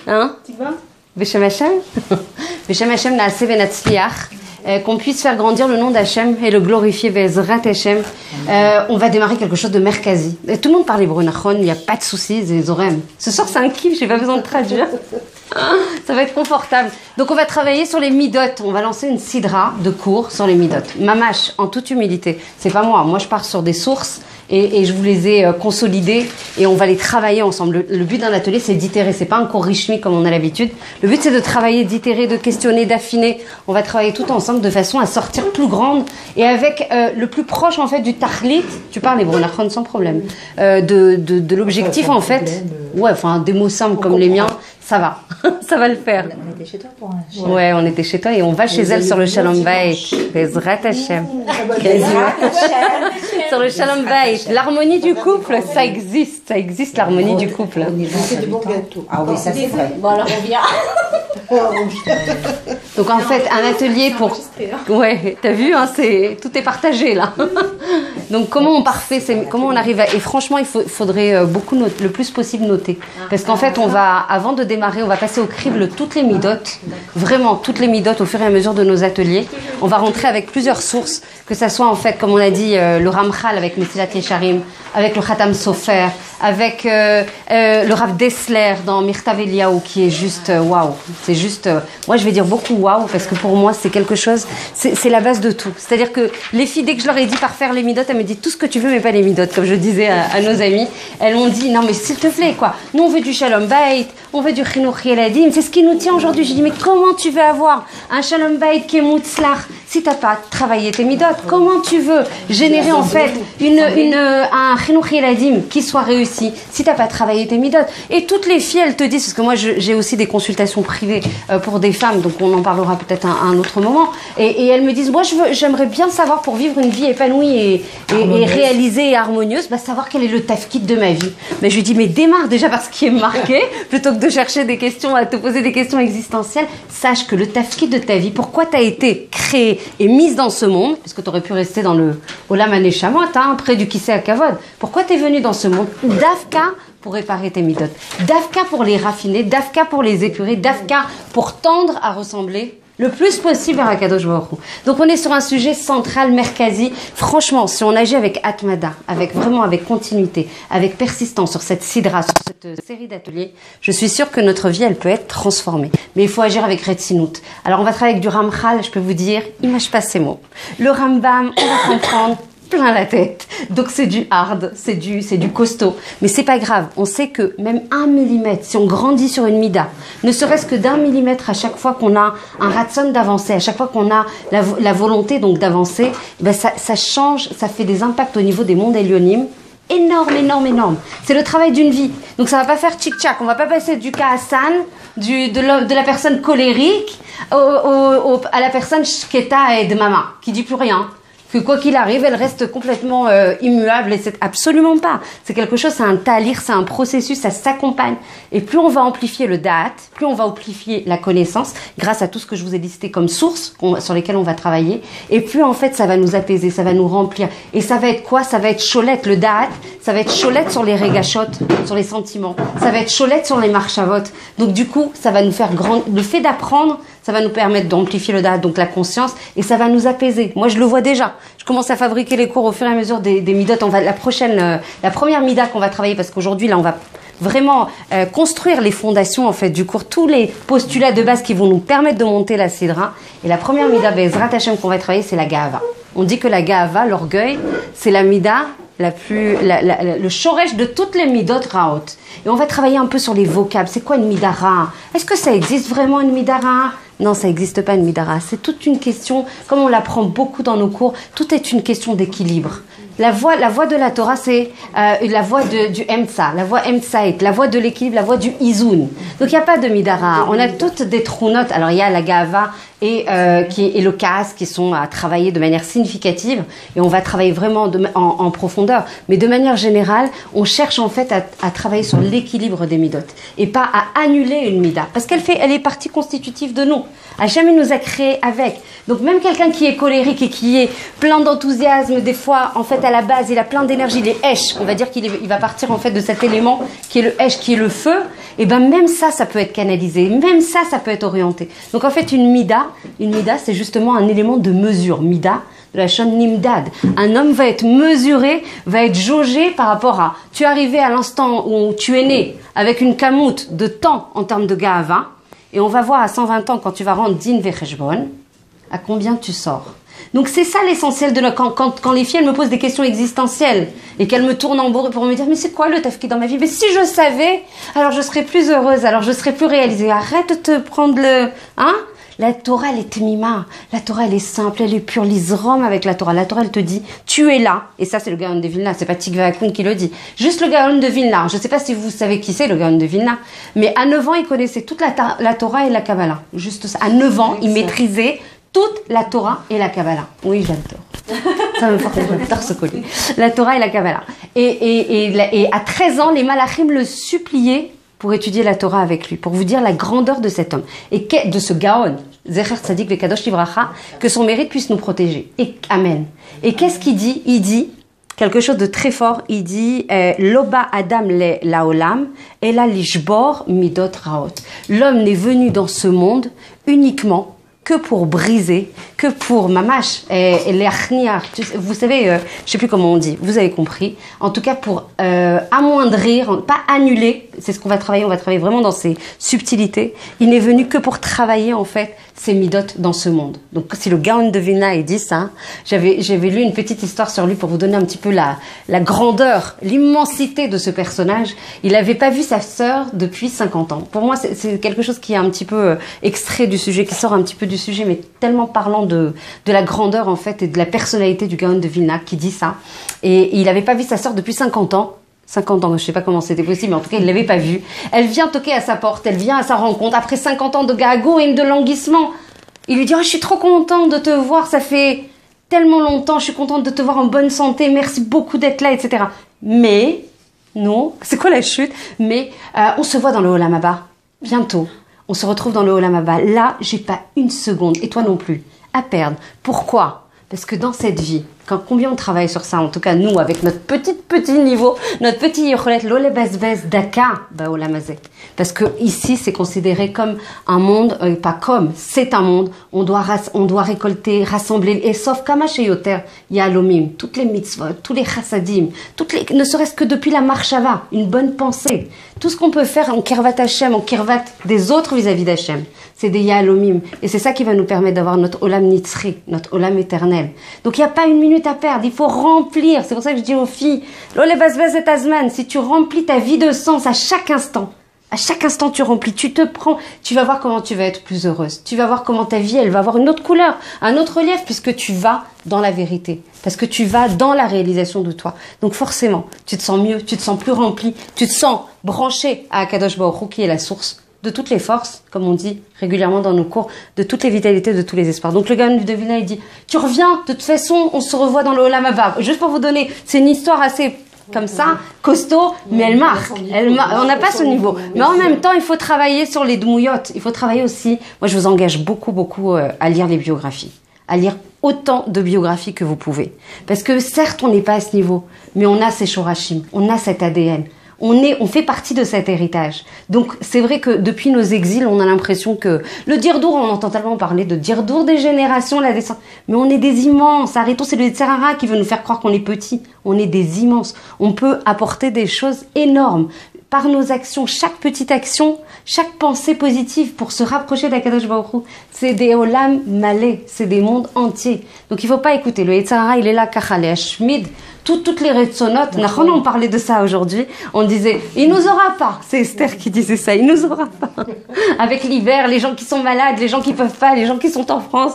Hein? Beshem Hashem? Beshem Hashem na'aseh venatzliach. Qu'on puisse faire grandir le nom d'Hachem et le glorifier, Bezrat Hachem. On va démarrer quelque chose de merkazi. Tout le monde parle hébreu, nachon, il n'y a pas de soucis, les orem. Ce soir, c'est un kiff, j'ai pas besoin de traduire. Ça va être confortable. Donc, on va travailler sur les midot. On va lancer une sidra de cours sur les midot. Mamash, en toute humilité. C'est pas moi. Moi, je pars sur des sources et je vous les ai consolidées et on va les travailler ensemble. Le but d'un atelier, c'est d'itérer. C'est pas un cours richmi comme on a l'habitude. Le but, c'est de travailler, d'itérer, de questionner, d'affiner. On va travailler tout ensemble de façon à sortir plus grande et avec le plus proche, en fait, du tahlit. Tu parles hébreu, nachon, sans problème. De l'objectif, en fait. Ouais, enfin, des mots simples comme les miens. Ça va, ça va le faire. On était chez toi pour un... Ouais, on était chez toi et on va chez elle sur le Shalom Bayit. Bezrat Hashem. Sur le Shalom Bayit. L'harmonie du couple, ça existe l'harmonie du couple. On fait du bon gâteau. Ah oui, ça c'est vrai. Bon alors on vient. Donc en fait, un atelier pour... Ouais, t'as vu, hein, tout est partagé là. Donc comment on parfait, comment on arrive à... Et franchement, il faudrait beaucoup noter, le plus possible noter. Parce qu'en fait, on va, avant de démarrer, on va passer au crible toutes les midot. Vraiment, toutes les midot au fur et à mesure de nos ateliers. On va rentrer avec plusieurs sources, que ça soit en fait, comme on a dit, le Ramchal avec Mesilat Yesharim, avec le Khatam Sofer, avec le Rav Dessler dans Mirtav Eliyahu, qui est juste waouh. C'est juste, moi je vais dire beaucoup waouh, parce que pour moi c'est quelque chose, c'est la base de tout. C'est-à-dire que les filles, dès que je leur ai dit par faire les midot, elles me disent tout ce que tu veux, mais pas les midot, comme je disais à nos amis. Elles m'ont dit, non mais s'il te plaît, quoi. Nous on veut du Shalom Bayit, on veut du Chinuch Yeladim, c'est ce qui nous tient aujourd'hui. J'ai dit, mais comment tu veux avoir un Shalom Bayit qui est mutzlach si t'as pas travaillé tes midot? Comment tu veux générer en fait un Chinuch Yeladim qui soit réussi si t'as pas travaillé tes midot? Et toutes les filles, elles te disent, parce que moi j'ai aussi des consultations privées pour des femmes, donc on en parlera peut-être à un autre moment, et elles me disent, moi j'aimerais bien savoir, pour vivre une vie épanouie et réalisée et harmonieuse, savoir quel est le tafkid de ma vie. Mais je lui dis, mais démarre déjà par ce qui est marqué, plutôt que de chercher des questions, à te poser des questions existentielles. Sache que le tafkid de ta vie, pourquoi tu as été créée et mise dans ce monde, puisque tu aurais pu rester dans le Olam Haneshama, près du Kisei HaKavod. Pourquoi tu es venu dans ce monde? Dafka pour réparer tes midot, Dafka pour les raffiner, Dafka pour les épurer, Dafka pour tendre à ressembler le plus possible à Akadosh Baruch Hu. Donc on est sur un sujet central, merkazi. Franchement, si on agit avec atmada, avec continuité, avec persistance sur cette sidra, sur cette série d'ateliers, je suis sûre que notre vie, elle peut être transformée. Mais il faut agir avec Retzinout. Alors on va travailler avec du Ramchal, je peux vous dire, il mâche pas ses mots. Le Rambam, on va comprendre plein la tête. Donc c'est du hard, c'est du costaud. Mais c'est pas grave. On sait que même 1 millimètre, si on grandit sur une mida, ne serait-ce que d'1 millimètre à chaque fois qu'on a un ratson d'avancer, à chaque fois qu'on a la volonté donc d'avancer, ça change, ça fait des impacts au niveau des mondes élionim. Énorme. C'est le travail d'une vie. Donc ça va pas faire tchic-tchac. On va pas passer du Hassan, de la personne colérique, à la personne shketa et de maman, qui dit plus rien. Que quoi qu'il arrive, elle reste complètement immuable, et c'est absolument pas. C'est quelque chose, c'est un talir, c'est un processus, ça s'accompagne. Et plus on va amplifier le da'at, plus on va amplifier la connaissance, grâce à tout ce que je vous ai listé comme sources sur lesquelles on va travailler, et plus en fait ça va nous apaiser, ça va nous remplir. Et ça va être quoi? Ça va être cholette, le da'at, ça va être cholette sur les régachot, sur les sentiments, ça va être cholette sur les marchavot. Donc du coup, ça va nous faire grand. Le fait d'apprendre, ça va nous permettre d'amplifier le da'at, donc la conscience, et ça va nous apaiser. Moi, je le vois déjà. Je commence à fabriquer les cours au fur et à mesure des midot. La première mida qu'on va travailler, parce qu'aujourd'hui, là, on va vraiment construire les fondations en fait du cours, tous les postulats de base qui vont nous permettre de monter la sidra. Et la première mida, Bezrat Hashem, qu'on va travailler, c'est la Gahava. On dit que la Gahava, l'orgueil, c'est la mida le shoresh de toutes les midot raot. Et on va travailler un peu sur les vocables. C'est quoi une midara? Est-ce que ça existe vraiment une midara? Non, ça n'existe pas une midara. C'est toute une question, comme on l'apprend beaucoup dans nos cours, tout est une question d'équilibre. La voie de la Torah, c'est la voie du Emtsa, la voie Emtsaït, la voie de l'équilibre, la voie du Izoun. Donc il n'y a pas de midara. On a toutes des trounotes. Alors il y a la Gahava et le Kaas qui sont à travailler de manière significative, et on va travailler vraiment en profondeur. Mais de manière générale, on cherche en fait à travailler sur l'équilibre des midot et pas à annuler une mida, parce elle est partie constitutive de nous. Hachem nous a créés avec. Donc même quelqu'un qui est colérique et qui est plein d'enthousiasme, des fois en fait à la base il a plein d'énergie, il est Esh, on va dire qu'il va partir en fait de cet élément qui est le Esh, qui est le feu, et ben même ça peut être canalisé, même ça peut être orienté. Donc en fait une mida c'est justement un élément de mesure. Mida, de la chaîne nimdad. Un homme va être mesuré, va être jaugé par rapport à, tu es arrivé à l'instant où tu es né avec une kamout de temps en termes de ga'ava, et on va voir à 120 ans quand tu vas rendre din vecheshbon, à combien tu sors. Donc c'est ça l'essentiel de quand les filles elles me posent des questions existentielles et qu'elles me tournent en bourre pour me dire mais c'est quoi le tafki dans ma vie? Mais si je savais, alors je serais plus heureuse, alors je serais plus réalisée. Arrête de te prendre la Torah elle est mima, la Torah elle est simple, elle est pure, l'Isrom avec la Torah. La Torah elle te dit tu es là, et ça c'est le Gaon de Vilna, c'est pas Tikva Hakoun qui le dit. Juste le Gaon de Vilna, je sais pas si vous savez qui c'est le Gaon de Vilna, mais à 9 ans il connaissait toute la Torah et la Kabbalah. Juste ça, à 9 ans il maîtrisait toute la Torah et la Kabbalah. Oui, j'adore. Ça me porte, j'adore ce collier. La Torah et la Kabbalah. Et à 13 ans, les Malachim le suppliaient pour étudier la Torah avec lui, pour vous dire la grandeur de cet homme. Et de ce Gaon, Zecher Tzadik Vekadosh Livracha, que son mérite puisse nous protéger. Et Amen. Et qu'est-ce qu'il dit? Il dit quelque chose de très fort. Il dit Loba Adam le laolam, ela lishbor midot raot. L'homme n'est venu dans ce monde uniquement que pour briser, que pour mamash, les achniar, vous savez, je sais plus comment on dit, vous avez compris, en tout cas pour amoindrir, pas annuler, c'est ce qu'on va travailler, on va travailler vraiment dans ces subtilités. Il n'est venu que pour travailler en fait ses midot dans ce monde. Donc si le Gaon de Vilna il dit ça, j'avais lu une petite histoire sur lui pour vous donner un petit peu la grandeur, l'immensité de ce personnage. Il n'avait pas vu sa sœur depuis 50 ans. Pour moi c'est quelque chose qui est un petit peu extrait du sujet, qui sort un petit peu du sujet, mais tellement parlant de la grandeur en fait et de la personnalité du Gaon de Vilna qui dit ça. Et il n'avait pas vu sa sœur depuis 50 ans. 50 ans, je sais pas comment c'était possible, mais en tout cas, il l'avait pas vue. Elle vient toquer à sa porte, elle vient à sa rencontre, après 50 ans de gago et de languissement. Il lui dit, oh, je suis trop contente de te voir, ça fait tellement longtemps, je suis contente de te voir en bonne santé, merci beaucoup d'être là, etc. Mais, non, c'est quoi la chute? Mais, on se voit dans le Olam Haba, bientôt. On se retrouve dans le Olam Haba. Là, j'ai pas une seconde, et toi non plus, à perdre. Pourquoi? Parce que dans cette vie, combien on travaille sur ça, en tout cas nous, avec notre petit niveau, notre petit yocholet, l'ole basbez daka, baolamazé. Parce que ici, c'est considéré comme un monde, pas comme, c'est un monde, on doit récolter, rassembler, et sauf kamacheyoter, yalomim, toutes les mitzvot, tous les chassadim, ne serait-ce que depuis la marshava, une bonne pensée. Tout ce qu'on peut faire en kirvat Hashem, en kirvat des autres vis-à-vis d'Hashem, c'est des yalomim. Et c'est ça qui va nous permettre d'avoir notre olam nitzri, notre olam éternel. Donc il n'y a pas une minute à perdre, il faut remplir. C'est pour ça que je dis aux filles, l'ole basbez et azman, si tu remplis ta vie de sens à chaque instant tu remplis, tu te prends, tu vas voir comment tu vas être plus heureuse. Tu vas voir comment ta vie, elle va avoir une autre couleur, un autre relief, puisque tu vas dans la vérité. Parce que tu vas dans la réalisation de toi. Donc forcément, tu te sens mieux, tu te sens plus rempli, tu te sens branché à Akadosh Baruch Hu, qui est la source de toutes les forces, comme on dit régulièrement dans nos cours, de toutes les vitalités, de tous les espoirs. Donc le Gaon de Vilna, il dit, tu reviens, de toute façon, on se revoit dans le Olam Haba. Juste pour vous donner, c'est une histoire assez comme ça, costaud, mais elle marque. On n'a pas ce niveau. Mais en même temps, il faut travailler sur les dmouyotes. Il faut travailler aussi. Moi, je vous engage beaucoup à lire les biographies. À lire autant de biographies que vous pouvez. Parce que certes, on n'est pas à ce niveau, mais on a ces shorashim, on a cet ADN. On fait partie de cet héritage. Donc, c'est vrai que depuis nos exils, on a l'impression que le dirdour, on entend tellement parler de dirdour des générations, la descente. Mais on est des immenses. Arrêtons, c'est le Yetzirara qui veut nous faire croire qu'on est petits. On est des immenses. On peut apporter des choses énormes. Par nos actions, chaque petite action, chaque pensée positive pour se rapprocher d'Akadosh Baruch Hu, c'est des olam malé, c'est des mondes entiers. Donc il faut pas écouter. Le Yetzirara, il est là, kachale, hashmid, toutes les retsonotes. On parlait de ça aujourd'hui. On disait, il nous aura pas. C'est Esther qui disait ça, il nous aura pas. Avec l'hiver, les gens qui sont malades, les gens qui peuvent pas, les gens qui sont en France.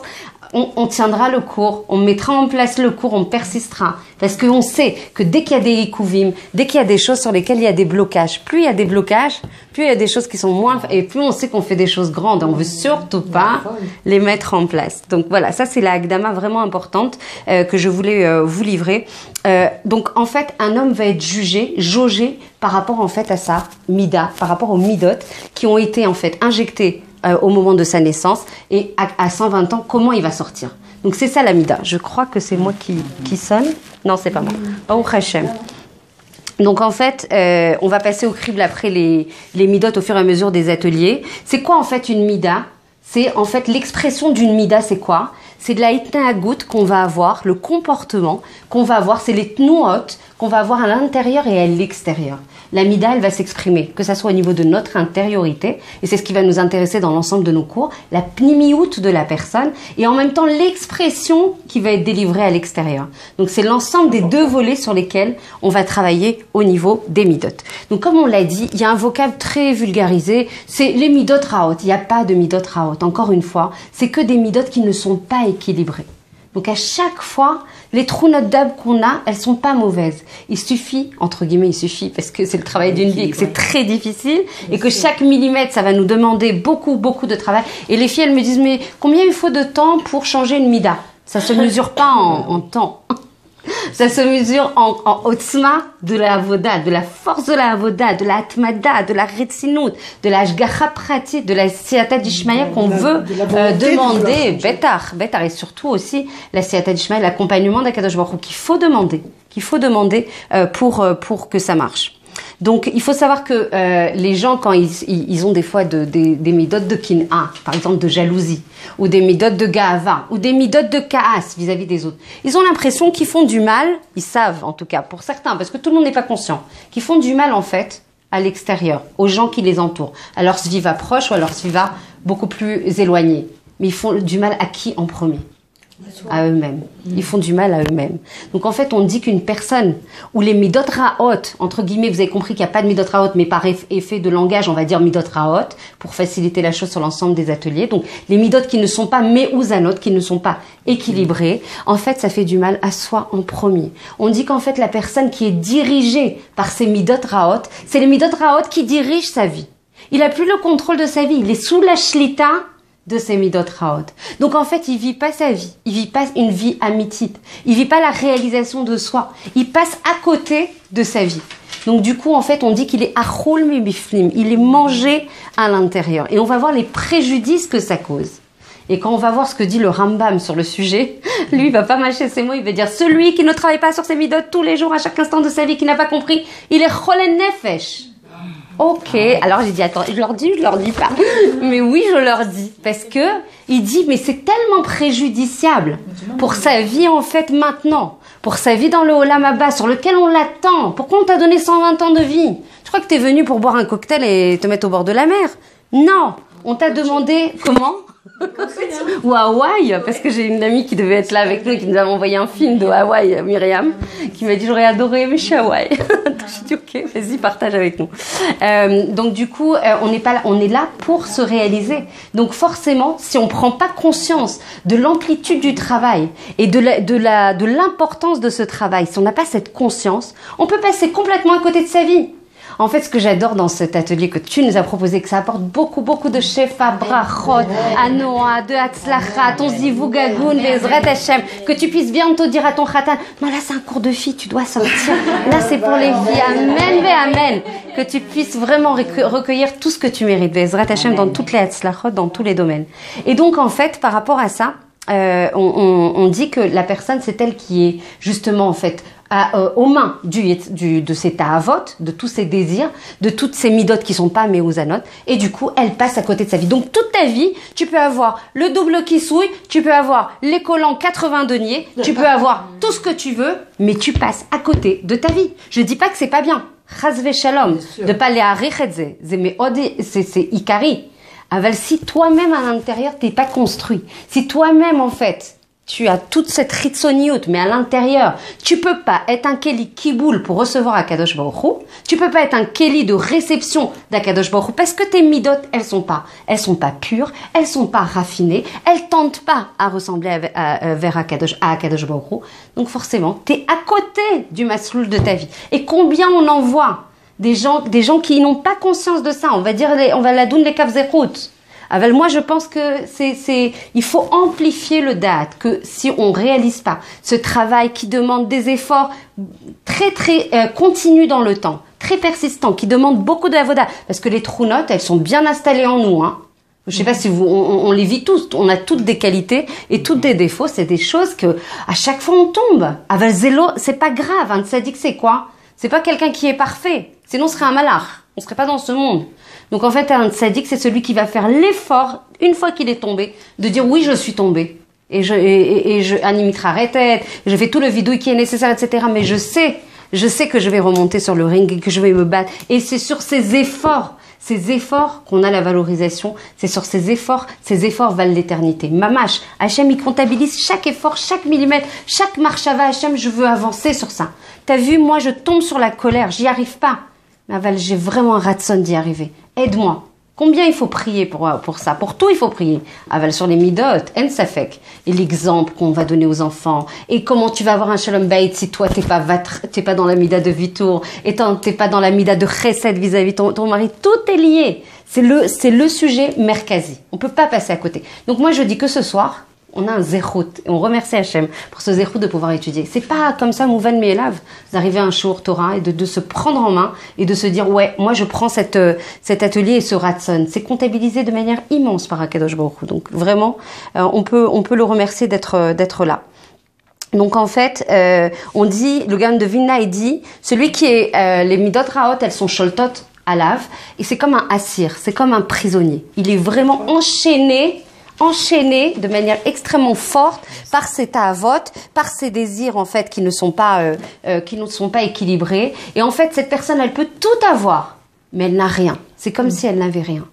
On tiendra le cours, on mettra en place le cours, on persistera. Parce qu'on sait que dès qu'il y a des ikouvim, dès qu'il y a des choses sur lesquelles il y a des blocages, plus il y a des blocages, plus il y a des choses qui sont moins... Et plus on sait qu'on fait des choses grandes. On veut surtout pas les mettre en place. Donc voilà, ça c'est la Hakdama vraiment importante que je voulais vous livrer. Donc en fait, un homme va être jaugé par rapport en fait à sa mida, par rapport aux midot qui ont été en fait injectés au moment de sa naissance et à 120 ans, comment il va sortir. Donc c'est ça la mida. Je crois que c'est moi qui sonne. Non, c'est pas moi. Baruch Hashem. Donc en fait, on va passer au crible après les midot au fur et à mesure des ateliers. C'est quoi en fait une mida? C'est en fait l'expression d'une mida, c'est quoi? C'est de la itnaagut qu'on va avoir, le comportement qu'on va avoir, c'est les tnuot qu'on va avoir à l'intérieur et à l'extérieur. La mida, elle va s'exprimer, que ça soit au niveau de notre intériorité, et c'est ce qui va nous intéresser dans l'ensemble de nos cours, la pnimiout de la personne, et en même temps l'expression qui va être délivrée à l'extérieur. Donc c'est l'ensemble des deux volets sur lesquels on va travailler au niveau des midot. Donc comme on l'a dit, il y a un vocable très vulgarisé, c'est les midot raot. Il n'y a pas de midot raot. Encore une fois, c'est que des midot qui ne sont pas équilibrés. Donc à chaque fois, les trous notes d'ab qu'on a, elles sont pas mauvaises. Il suffit, entre guillemets, il suffit, parce que c'est le travail d'une vie et que c'est très difficile, et que chaque millimètre, ça va nous demander beaucoup de travail. Et les filles, elles me disent, mais combien il faut de temps pour changer une mida? Ça se mesure pas en temps. Ça se mesure en otzma de la avoda, de la force de la avoda, de la atmada, de la retsinut, de la shgacha pratique, de la siyata d'ishmaïa qu'on veut demander, betar, et surtout aussi la siyata d'ishmaïa, l'accompagnement d'Akadosh Baruch Hu qu'il faut demander pour que ça marche. Donc, il faut savoir que les gens, quand ils ont des fois des méthodes de kin'a, par exemple de jalousie, ou des méthodes de ga'ava, ou des méthodes de ka'as vis-à-vis des autres, ils ont l'impression qu'ils font du mal, ils savent en tout cas, pour certains, parce que tout le monde n'est pas conscient, qu'ils font du mal en fait à l'extérieur, aux gens qui les entourent, à leur sviva proche ou à leur sviva beaucoup plus éloigné. Mais ils font du mal à qui en premier? À eux-mêmes. Ils font du mal à eux-mêmes. Donc en fait, on dit qu'une personne où les midot raot, entre guillemets, vous avez compris qu'il n'y a pas de midot raot, mais par effet de langage, on va dire midot raot, pour faciliter la chose sur l'ensemble des ateliers. Donc les midot qui ne sont pas meouzanot, qui ne sont pas équilibrés, en fait, ça fait du mal à soi en premier. On dit qu'en fait, la personne qui est dirigée par ces midot raot, c'est les midot raot qui dirigent sa vie. Il n'a plus le contrôle de sa vie. Il est sous la shlita de ces midot raot. Donc en fait, il vit pas sa vie. Il vit pas une vie amitite. Il vit pas la réalisation de soi. Il passe à côté de sa vie. Donc du coup, en fait, on dit qu'il est achol mibiflim. Il est mangé à l'intérieur. Et on va voir les préjudices que ça cause. Et quand on va voir ce que dit le Rambam sur le sujet, lui, il va pas mâcher ses mots. Il va dire, celui qui ne travaille pas sur ses midot tous les jours, à chaque instant de sa vie, qui n'a pas compris, il est cholen nefesh. Ok, alors j'ai dit, attends, je leur dis pas. Mais oui, je leur dis. Parce que, il dit, mais c'est tellement préjudiciable pour sa vie, en fait, maintenant. Pour sa vie dans le Olam Haba, sur lequel on l'attend. Pourquoi on t'a donné 120 ans de vie? Je crois que t'es venu pour boire un cocktail et te mettre au bord de la mer. Non, on t'a demandé, comment? Ou Hawaï, parce que j'ai une amie qui devait être là avec nous et qui nous a envoyé un film de Hawaï, Myriam, qui m'a dit j'aurais adoré, mais je suis à Hawaï. J'ai dit ok, vas-y, partage avec nous. Donc du coup, on n'est pas là, on est là pour se réaliser. Donc forcément, si on prend pas conscience de l'amplitude du travail et de l'importance de ce travail, si on n'a pas cette conscience, on peut passer complètement à côté de sa vie. En fait, ce que j'adore dans cet atelier que tu nous as proposé, que ça apporte beaucoup de shefa, brachot, anoa, de hatzlacha, ton zivug agun, bezrat Hashem, que tu puisses bien te dire à ton khatan, non là c'est un cours de filles, tu dois sortir, là c'est pour les filles, amen, amen, que tu puisses vraiment recueillir tout ce que tu mérites, bezrat Hashem, dans toutes les hatzlachot, dans tous les domaines. Et donc en fait, par rapport à ça, on dit que la personne c'est elle qui est justement en fait aux mains de ses ta'avot, de tous ses désirs, de toutes ces midot qui sont pas meouzanot, et du coup, elle passe à côté de sa vie. Donc, toute ta vie, tu peux avoir le double kissouille, tu peux avoir les collants 80 deniers, tu peux avoir tout ce que tu veux, mais tu passes à côté de ta vie. Je dis pas que c'est pas bien. Chazve shalom. De pas les harichetze. C'est ikari. Aval, si toi-même à l'intérieur, t'es pas construit. Si toi-même, en fait, tu as toute cette ritsoniout, mais à l'intérieur, tu peux pas être un keli kiboul pour recevoir Akadosh Baruch Hu. Tu peux pas être un keli de réception d'Akadosh Baruch Hu parce que tes midot, elles sont pas pures, elles sont pas raffinées, elles tentent pas à ressembler vers Akadosh Baruch Hu. Donc forcément, t'es à côté du masloul de ta vie. Et combien on en voit des gens qui n'ont pas conscience de ça. On va la donner les kavzerut. Aval, moi, je pense que il faut amplifier le date, que si on réalise pas ce travail qui demande des efforts très continus dans le temps, très persistants, qui demandent beaucoup d'avoda, parce que les trous notes, elles sont bien installées en nous, hein. Je sais pas si on les vit tous, on a toutes des qualités et toutes des défauts, c'est des choses que, à chaque fois on tombe. Aval zélo, c'est pas grave, hein, ça dit que c'est quoi? C'est pas quelqu'un qui est parfait. Sinon, on serait un malach. On serait pas dans ce monde. Donc, en fait, un tzaddik, c'est celui qui va faire l'effort, une fois qu'il est tombé, de dire oui, je suis tombé. Et je animitra retet, je fais tout le vidouille qui est nécessaire, etc. Mais je sais que je vais remonter sur le ring et que je vais me battre. Et c'est sur ces efforts qu'on a la valorisation. C'est sur ces efforts valent l'éternité. Mamash, Hachem, il comptabilise chaque effort, chaque millimètre, chaque marchava. Hachem, je veux avancer sur ça. T'as vu, moi, je tombe sur la colère, j'y arrive pas. Mais Aval, j'ai vraiment un ratson d'y arriver. Aide-moi. Combien il faut prier pour ça? Pour tout, il faut prier. Aval sur les midot, en safek. Et l'exemple qu'on va donner aux enfants. Et comment tu vas avoir un shalom bayit si toi, t'es pas dans la mida de vitour. Et t'es pas dans la mida de chesed vis-à-vis de ton mari. Tout est lié. C'est le sujet merkazi. On peut pas passer à côté. Donc moi, je dis que ce soir, on a un zéchout. Et on remercie Hachem pour ce zéchout de pouvoir étudier. C'est pas comme ça, mouvan me'elav, d'arriver à un shiur Torah et de se prendre en main et de se dire, ouais, moi je prends cet atelier et ce ratson. C'est comptabilisé de manière immense par Akadosh Baruch Hu. Donc vraiment, on peut le remercier d'être là. Donc en fait, on dit, le Gaon de Vilna, il dit, celui qui est, les midot raot, elles sont sholtot à lave, et c'est comme un assir, c'est comme un prisonnier. Il est vraiment enchaîné de manière extrêmement forte par ses ta'avot, par ses désirs en fait qui ne sont pas équilibrés. Et en fait, cette personne, elle peut tout avoir, mais elle n'a rien. C'est comme si elle n'avait rien.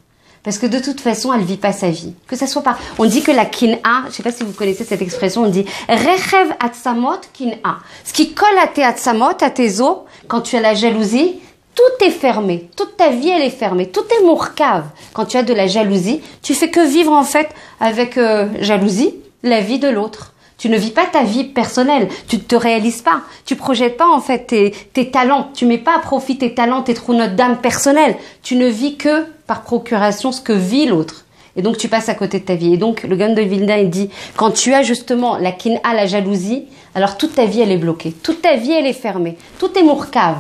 Parce que de toute façon, elle vit pas sa vie. Que ça soit pas. On dit que la kin'a, je sais pas si vous connaissez cette expression, on dit rechev atsamot kin'a. Ce qui colle à tes atsamot, à tes os, quand tu as la jalousie. Tout est fermé, toute ta vie elle est fermée, tout est mourcave. Quand tu as de la jalousie, tu fais que vivre en fait avec jalousie la vie de l'autre. Tu ne vis pas ta vie personnelle, tu ne te réalises pas, tu projettes pas en fait tes talents, tu mets pas à profit tes talents, tes trous notes d'âme personnelle. Tu ne vis que par procuration ce que vit l'autre. Et donc tu passes à côté de ta vie. Et donc le Gaon de Vilna il dit, quand tu as justement la kin'a, la jalousie, alors toute ta vie elle est bloquée, toute ta vie elle est fermée, tout est mourcave.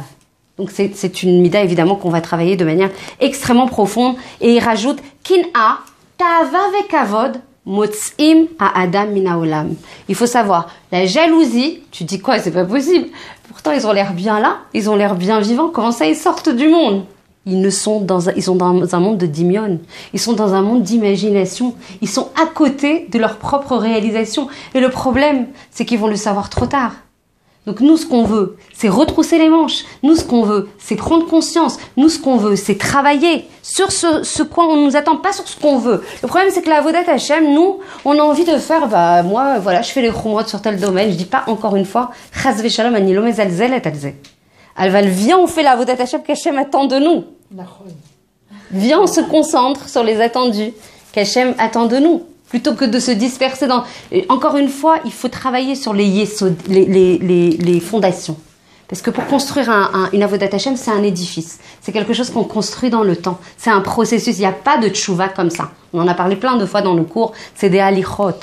Donc c'est une mida évidemment qu'on va travailler de manière extrêmement profonde. Et il rajoute kin'a ta'ava vekavod motzim à adam minaolam. Il faut savoir la jalousie. Tu dis quoi? C'est pas possible. Pourtant ils ont l'air bien là, ils ont l'air bien vivants. Comment ça ils sortent du monde? Ils sont dans un monde de dimion. Ils sont dans un monde d'imagination. Ils sont à côté de leur propre réalisation. Et le problème, c'est qu'ils vont le savoir trop tard. Donc nous, ce qu'on veut, c'est retrousser les manches. Nous, ce qu'on veut, c'est prendre conscience. Nous, ce qu'on veut, c'est travailler sur ce quoi on nous attend, pas sur ce qu'on veut. Le problème, c'est que la Avodat Hashem, nous, on a envie de faire, moi, voilà, je fais les chumrot sur tel domaine. Je dis pas encore une fois, chas v'shalom, ani lo mezalzel et alze. Viens, on fait la Avodat Hashem qu'Hachem attend de nous. Viens, on se concentre sur les attendus qu'Hachem attend de nous. Plutôt que de se disperser dans... Encore une fois, il faut travailler sur les yesod, les fondations. Parce que pour construire une avodat Hashem, c'est un édifice. C'est quelque chose qu'on construit dans le temps. C'est un processus. Il n'y a pas de tchouva comme ça. On en a parlé plein de fois dans nos cours. C'est des halichot.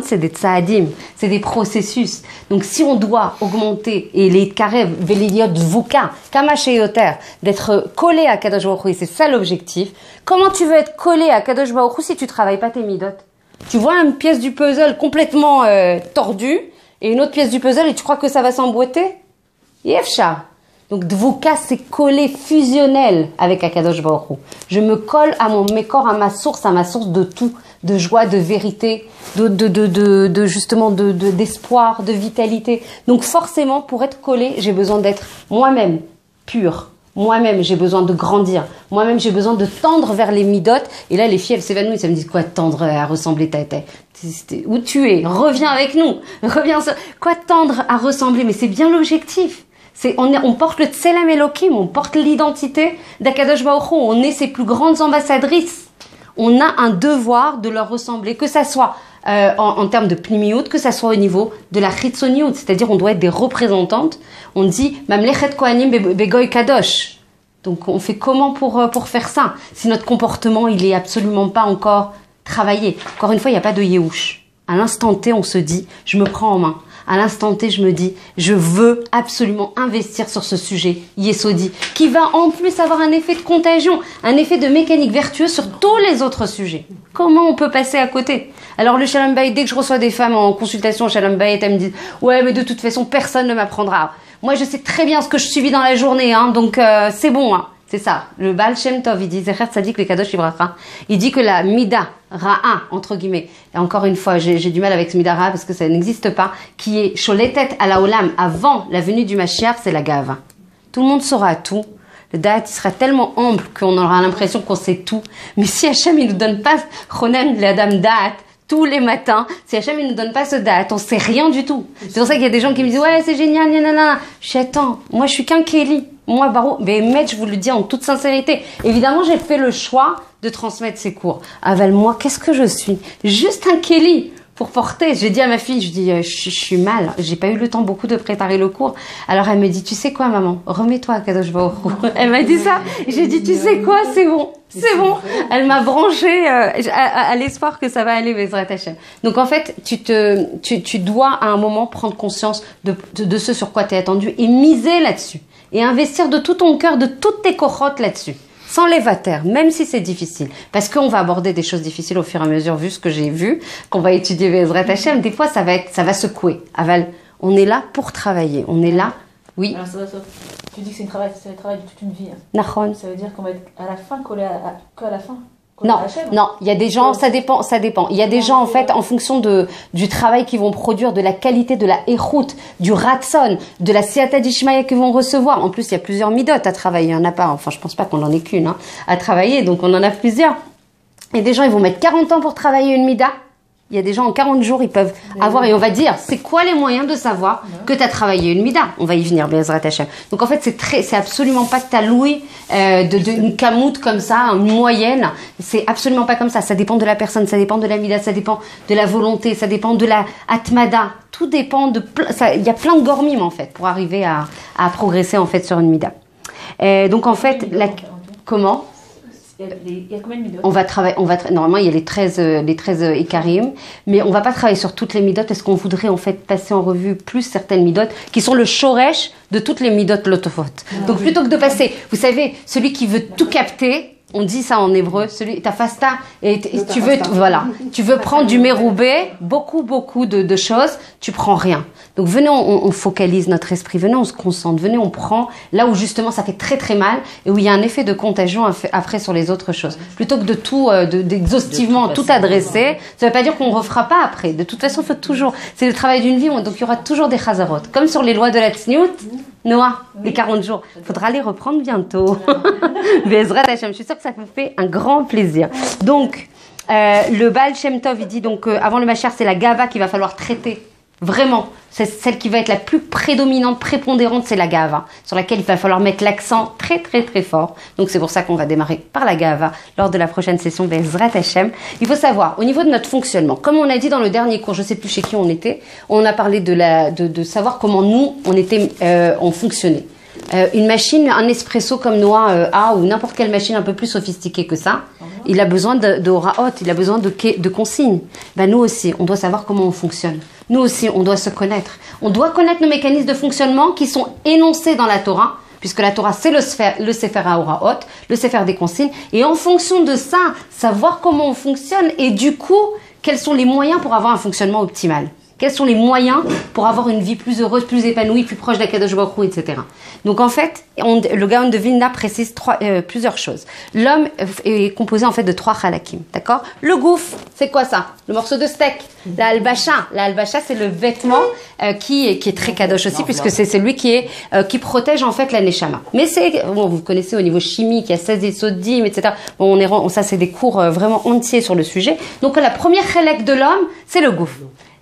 C'est des tsahadim. C'est des processus. Donc si on doit augmenter et les karev, veliyot vuka, kama sheyoter, d'être collé à Kadosh Baruch Hu, c'est ça l'objectif. Comment tu veux être collé à Kadosh Baruch Hu si tu travailles pas tes midot? Tu vois une pièce du puzzle complètement tordue et une autre pièce du puzzle et tu crois que ça va s'emboîter? Yefcha. Donc Dvuka, c'est collé fusionnel avec Akadosh Baruch Hu. Je me colle à mon mécor, à ma source de tout, de joie, de vérité, justement d'espoir, de vitalité. Donc forcément, pour être collé, j'ai besoin d'être moi-même pur. Moi-même, j'ai besoin de grandir. Moi-même, j'ai besoin de tendre vers les midot. Et là, les filles, elles s'évanouissent. Elles me disent, quoi, tendre à ressembler où tu es? Reviens avec nous. Reviens. Quoi, tendre à ressembler? Mais c'est bien l'objectif. On porte le Tselem Elohim, on porte l'identité d'Akadosh Baruch Hu. On est ses plus grandes ambassadrices. On a un devoir de leur ressembler, que ça soit en termes de pnimiout, que ça soit au niveau de la chitzoniout, c'est-à-dire on doit être des représentantes. On dit Mamlechet Kohanim Begoy Kadosh. Donc on fait comment pour faire ça? Si notre comportement il est absolument pas encore travaillé. Encore une fois, il n'y a pas de yéhouch. À l'instant T, on se dit je me prends en main. à l'instant T, je me dis, je veux absolument investir sur ce sujet, Yesodi, qui va en plus avoir un effet de contagion, un effet de mécanique vertueuse sur tous les autres sujets. Comment on peut passer à côté? Alors le Shalom Bayit, dès que je reçois des femmes en consultation au Shalom Bayit, elles me disent, ouais, mais de toute façon, personne ne m'apprendra. Moi, je sais très bien ce que je subis dans la journée, hein, donc c'est bon, hein. C'est ça. Le Baal Shem Tov, il dit, Zecher Tzadik le Kadosh Ibracha, il dit que la Mida Ra'a, entre guillemets, et encore une fois, j'ai du mal avec ce Mida Ra'a parce que ça n'existe pas, qui est Sholetet à la Olam avant la venue du Mashiach, c'est la Gava. Tout le monde saura tout. Le Da'at, il sera tellement ample qu'on aura l'impression qu'on sait tout. Mais si Hachem, il nous donne pas Chonen l'Adam Da'at, tous les matins, si Hachem, il nous donne pas ce Da'at, on sait rien du tout. C'est pour ça qu'il y a des gens qui me disent, ouais, c'est génial, nanana. Je suis, attends, moi, je suis qu'un Kéli. Moi, Baro, mais je vous le dis en toute sincérité. Évidemment, j'ai fait le choix de transmettre ces cours. Aval, moi, qu'est-ce que je suis? Juste un Kéli pour porter. J'ai dit à ma fille, je dis, je suis mal. J'ai pas eu le temps beaucoup de préparer le cours. Alors, elle me dit, tu sais quoi, maman? Remets-toi à Kadosh Baruch Hu. Elle m'a dit ça. J'ai dit, tu sais quoi? C'est bon. C'est bon. Elle m'a branché à l'espoir que ça va aller, Bezrat Hashem. Donc, en fait, tu dois à un moment prendre conscience de ce sur quoi tu es attendu et miser là-dessus. Et investir de tout ton cœur, de toutes tes cochottes là-dessus. Sans les vater, même si c'est difficile. Parce qu'on va aborder des choses difficiles au fur et à mesure, vu ce que j'ai vu, qu'on va étudier Bezrat Hashem. Des fois, ça va secouer. Aval, on est là pour travailler. On est là, oui. Alors, tu dis que c'est un travail de toute une vie. Hein. Nahon. Ça veut dire qu'on va être à la fin collé à la fin. Non, non, il y a des gens, ça dépend. Il y a des gens, en fait, en fonction du travail qu'ils vont produire, de la qualité, de la échoute, du ratson, de la siyata d'Ishmaïa qu'ils vont recevoir. En plus, il y a plusieurs midotes à travailler. Il y en a pas, enfin, je pense pas qu'on en ait qu'une, hein, à travailler. Donc, on en a plusieurs. Et des gens, ils vont mettre 40 ans pour travailler une mida. Il y a des gens en 40 jours, ils peuvent avoir, et on va dire, c'est quoi les moyens de savoir que tu as travaillé une mida? On va y venir, Bezrat Hashem. Donc en fait, c'est absolument pas t'allouer d'une camoute comme ça, une moyenne. C'est absolument pas comme ça. Ça dépend de la personne, ça dépend de la mida, ça dépend de la volonté, ça dépend de la atmada. Tout dépend il y a plein de gormim en fait pour arriver à progresser en fait sur une mida. Donc en fait, comment? Il y a combien de midot? Normalement, il y a les 13 Ikarim, mais on va pas travailler sur toutes les midot parce qu'on voudrait en fait passer en revue plus certaines midot qui sont le shoresh de toutes les midot lotofot. Donc plutôt que de passer, vous savez, celui qui veut tout capter, on dit ça en hébreu, ta fasta, et tu veux prendre du méroubé, beaucoup de choses, tu prends rien. Donc venez, on focalise notre esprit, venez, on se concentre, venez, on prend là où justement ça fait très très mal et où il y a un effet de contagion après sur les autres choses. Plutôt que de tout, d'exhaustivement tout adresser, ça ne veut pas dire qu'on ne refera pas après. De toute façon, il faut toujours, c'est le travail d'une vie, donc il y aura toujours des chazarot. Comme sur les lois de la Tzniout, Noah, les 40 jours. Il faudra les reprendre bientôt. Bezrat Hashem, je suis sûre que ça vous fait un grand plaisir. Donc, le Baal Shem Tov, il dit donc, avant le Mashiach, c'est la Gava qu'il va falloir traiter. Vraiment, c'est celle qui va être la plus prédominante, prépondérante, c'est la Gava, sur laquelle il va falloir mettre l'accent très très très fort. Donc c'est pour ça qu'on va démarrer par la Gava lors de la prochaine session Bezrat Hashem. Il faut savoir, au niveau de notre fonctionnement, comme on a dit dans le dernier cours, je ne sais plus chez qui on était, on a parlé de savoir comment nous, on fonctionnait. Une machine, un espresso comme Noah A ou n'importe quelle machine un peu plus sophistiquée que ça, il a besoin de horaot, il a besoin de consignes. Ben nous aussi, on doit savoir comment on fonctionne. Nous aussi, on doit se connaître. On doit connaître nos mécanismes de fonctionnement qui sont énoncés dans la Torah, puisque la Torah, c'est le Sefer HaOraot, le Sefer des consignes. Et en fonction de ça, savoir comment on fonctionne et du coup, quels sont les moyens pour avoir un fonctionnement optimal. Quels sont les moyens pour avoir une vie plus heureuse, plus épanouie, plus proche d'Akadosh Baruch Hu, etc. Donc en fait, le Gaon de Vilna précise plusieurs choses. L'homme est composé en fait de 3 halakim, d'accord? Le gouf, c'est quoi ça? Le morceau de steak. La halbacha, c'est le vêtement qui est très kadosh aussi, puisque c'est celui qui protège en fait la neshama. Mais vous connaissez au niveau chimique, il y a 16 isodim, etc. Ça c'est des cours vraiment entiers sur le sujet. Donc la première halak de l'homme, c'est le gouf.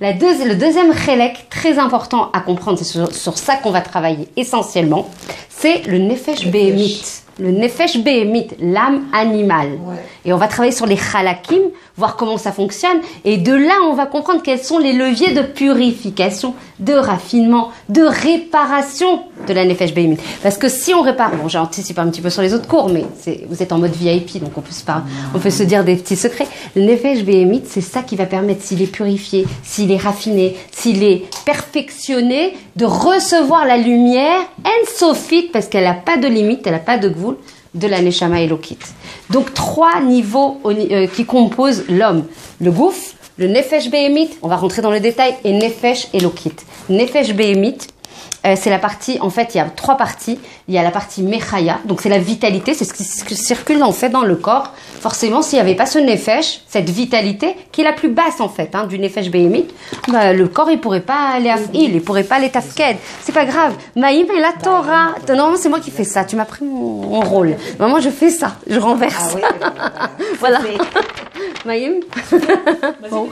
Le deuxième chélek, très important à comprendre, c'est sur ça qu'on va travailler essentiellement, c'est le nefesh behemit. le nefesh behemit, l'âme animale. Ouais. Et on va travailler sur les halakim, voir comment ça fonctionne. Et de là, on va comprendre quels sont les leviers de purification, de raffinement, de réparation de la nefesh behemit. Parce que si on répare, bon, j'anticipe un petit peu sur les autres cours, mais vous êtes en mode VIP, donc on peut se dire des petits secrets. Le nefesh behemit, c'est ça qui va permettre, s'il est purifié, s'il est raffiné, s'il est perfectionné, de recevoir la lumière en-sophite, parce qu'elle n'a pas de limite, elle n'a pas de gvoul, de la neshama elokit. Donc 3 niveaux qui composent l'homme. Le gouf, le nefesh behemit, on va rentrer dans le détail, et nefesh elokit. Nefesh behemit, c'est la partie, en fait, il y a 3 parties. Il y a la partie mechaya, donc c'est la vitalité, c'est ce qui circule en fait dans le corps. Forcément, s'il n'y avait pas ce nefesh, cette vitalité, qui est la plus basse en fait, du nefesh behemit, bah, le corps il pourrait pas aller à il pourrait pas aller tafked. C'est pas grave. Maïm et la Torah. Normalement, c'est moi qui fais ça. Tu m'as pris mon rôle. Normalement, je fais ça. Je renverse. Voilà. Maïm. Bon,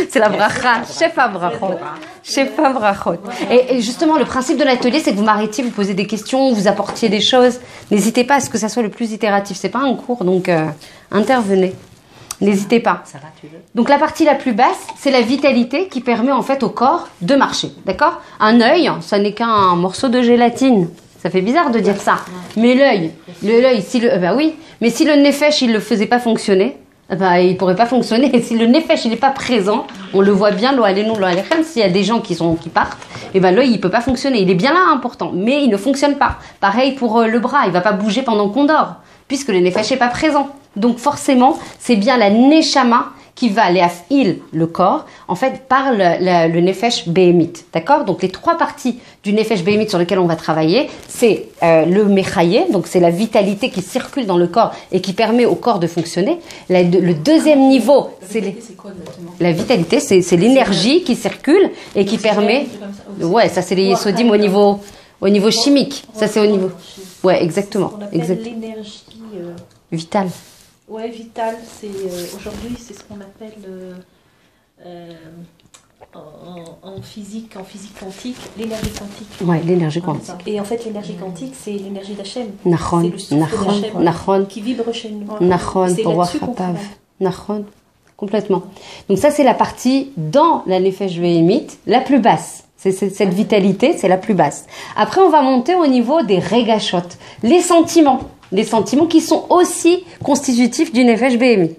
c'est la bracha. Chef Abrachot. Chef Abrachot. Et justement, le principe de l'atelier, c'est que vous m'arrêtiez, vous posez des questions, vous apportiez des choses. N'hésitez pas à ce que ça soit le plus itératif. C'est pas un cours, donc intervenez. N'hésitez pas. Donc la partie la plus basse, c'est la vitalité qui permet en fait au corps de marcher. D'accord? Un œil, ça n'est qu'un morceau de gélatine. Ça fait bizarre de dire ça. Mais l'œil, bah oui. Mais si le nefesh, il le faisait pas fonctionner, bah, il pourrait pas fonctionner. Et si le nefesh, il n'est pas présent, on le voit bien, lo alenu, lo alechem, s'il y a des gens qui partent, et ben l'œil, il peut pas fonctionner. Il est bien là, important, mais il ne fonctionne pas. Pareil pour le bras, il va pas bouger pendant qu'on dort, puisque le nefesh n'est pas présent. Donc forcément, c'est bien la neshama qui va aller affil le corps, en fait, par le nefesh behemit. D'accord? Donc les 3 parties du nefesh behemit sur lesquelles on va travailler, c'est le mechaye, donc c'est la vitalité qui circule dans le corps et qui permet au corps de fonctionner. Le deuxième niveau, c'est quoi exactement? La vitalité, c'est l'énergie qui circule et qui permet... Ouais, ça c'est les yesodim au niveau chimique. Ça c'est au niveau... Ouais, exactement. L'énergie... Vitale. Ouais, vital, c'est aujourd'hui c'est ce qu'on appelle en physique quantique, l'énergie quantique. Ouais, l'énergie quantique. Et en fait, l'énergie quantique, c'est l'énergie d'Hachem. Nachon, c'est le souffle d'Hachem qui vibre chez nous. Nachon, Nachon, complètement. Donc ça, c'est la partie dans la nefesh behemit, la plus basse. C'est cette vitalité, c'est la plus basse. Après, on va monter au niveau des regashot, les sentiments qui sont aussi constitutifs du nefesh behemit.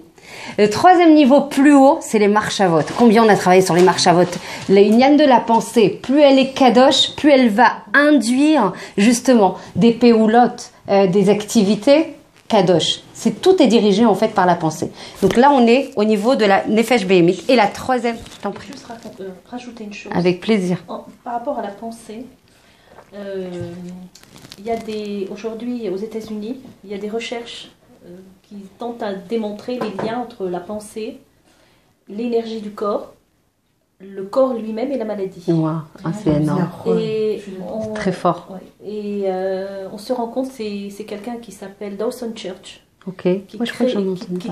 Le 3e niveau plus haut, c'est les marchavot. Combien on a travaillé sur les marchavot? L'union de la pensée, plus elle est kadosh, plus elle va induire justement des péoulotes, des activités kadosh. Tout est dirigé en fait par la pensée. Donc là, on est au niveau de la nefesh behemit. Et la 3e, je t'en prie. Juste rajouter une chose. Avec plaisir. Par rapport à la pensée, il y a aujourd'hui aux États-Unis, il y a des recherches qui tentent à démontrer les liens entre la pensée, l'énergie du corps, le corps lui-même et la maladie. Wow. C'est énorme. Et très fort. Ouais, et on se rend compte, c'est quelqu'un qui s'appelle Dawson Church, qui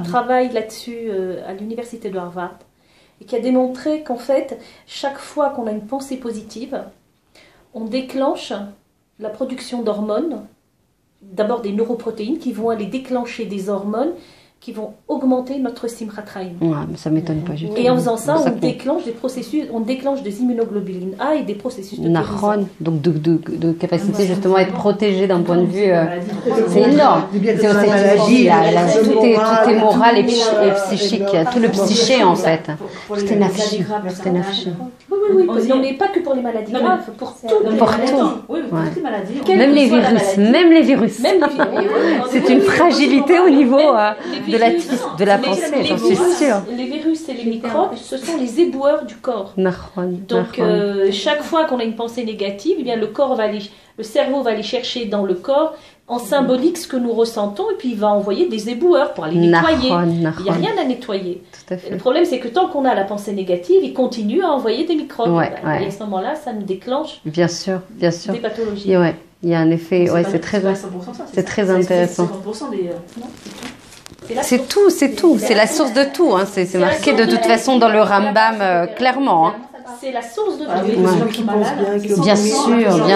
travaille là-dessus à l'université de Harvard, et qui a démontré qu'en fait, chaque fois qu'on a une pensée positive, on déclenche la production d'hormones, d'abord des neuroprotéines qui vont aller déclencher des hormones qui vont augmenter notre simchat chaim. Ouais, mais ça m'étonne pas du tout. Et en faisant ça, on déclenche des immunoglobulines A et des processus de guérison. Donc de capacité justement à être protégé d'un point de vue... c'est énorme. Tout est moral et psychique. Tout le psyché en fait. Tout est nafshi. Oui, mais pas que pour les maladies graves, pour toutes les maladies. Même les virus. C'est une fragilité au niveau de la pensée, j'en suis sûre. Les virus et les microbes, ce sont les éboueurs du corps. Donc, chaque fois qu'on a une pensée négative, eh bien, le cerveau va aller chercher dans le corps en symbolique ce que nous ressentons et puis il va envoyer des éboueurs pour aller nettoyer. Il n'y a rien à nettoyer. Le problème, c'est que tant qu'on a la pensée négative, il continue à envoyer des microbes. Et à ce moment-là, ça nous déclenche bien sûr. Des pathologies. Ouais. Il y a un effet, c'est très intéressant. C'est tout. C'est la source de tout. C'est marqué de toute façon dans le Rambam clairement. c'est la source de vie. Les gens qui pensent bien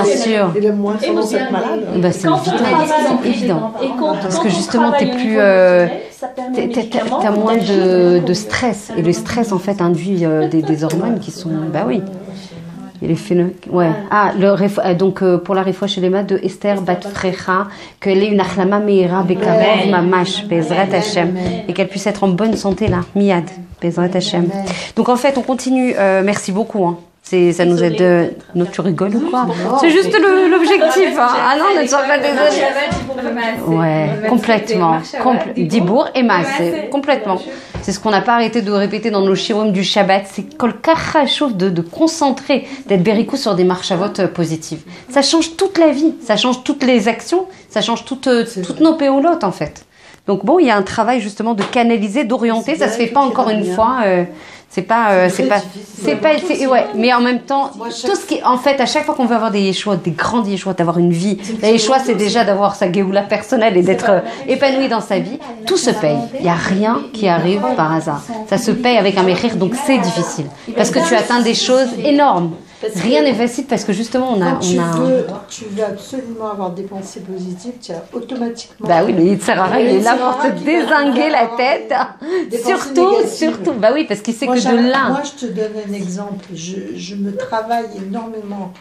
sûr. Et le moins sans être malade. Bah, c'est évident. Parce que justement, t'es plus, t'as moins de stress. Et le stress, en fait, induit des hormones qui sont, bah oui. Et les phénomènes, ouais. Donc pour la réfoua chez les mains de Esther Bat Frecha, qu'elle ait une achlama meira bekarov mamash bezrat Hashem, et qu'elle puisse être en bonne santé là, miyad bezrat Hashem. Donc en fait, on continue. Merci beaucoup. Hein. Ça nous aide. Non, tu rigoles ou quoi? C'est juste l'objectif. Hein. Ah non, on ne sera pas désolé. Ouais, complètement. Dibour et Mas, complètement. C'est ce qu'on n'a pas arrêté de répéter dans nos shiurim du Shabbat. C'est kol kach chauve de concentrer, d'être bérikou sur des marchavot positives. Ça change toute la vie, ça change toutes les actions, ça change toutes nos péolotes en fait. Donc bon, il y a un travail justement de canaliser, d'orienter. Ça se fait pas encore une fois. Mais en même temps, tout ce qui, en fait, à chaque fois qu'on veut avoir des yeshuot, des grandes yeshuot, d'avoir une vie, la yeshuot, c'est déjà d'avoir sa geoula personnelle et d'être épanoui dans sa vie. Tout se paye. Il n'y a rien qui arrive par hasard. Ça se paye avec un méchir, donc c'est difficile. Parce que tu atteins des choses énormes. Rien n'est facile parce que justement tu veux absolument avoir des pensées positives, tu as automatiquement. Bah oui, mais il sert à rien, il est là pour te dézinguer la tête. Surtout. Bah oui, parce qu'il sait que de là. Moi, je te donne un exemple. Je me travaille énormément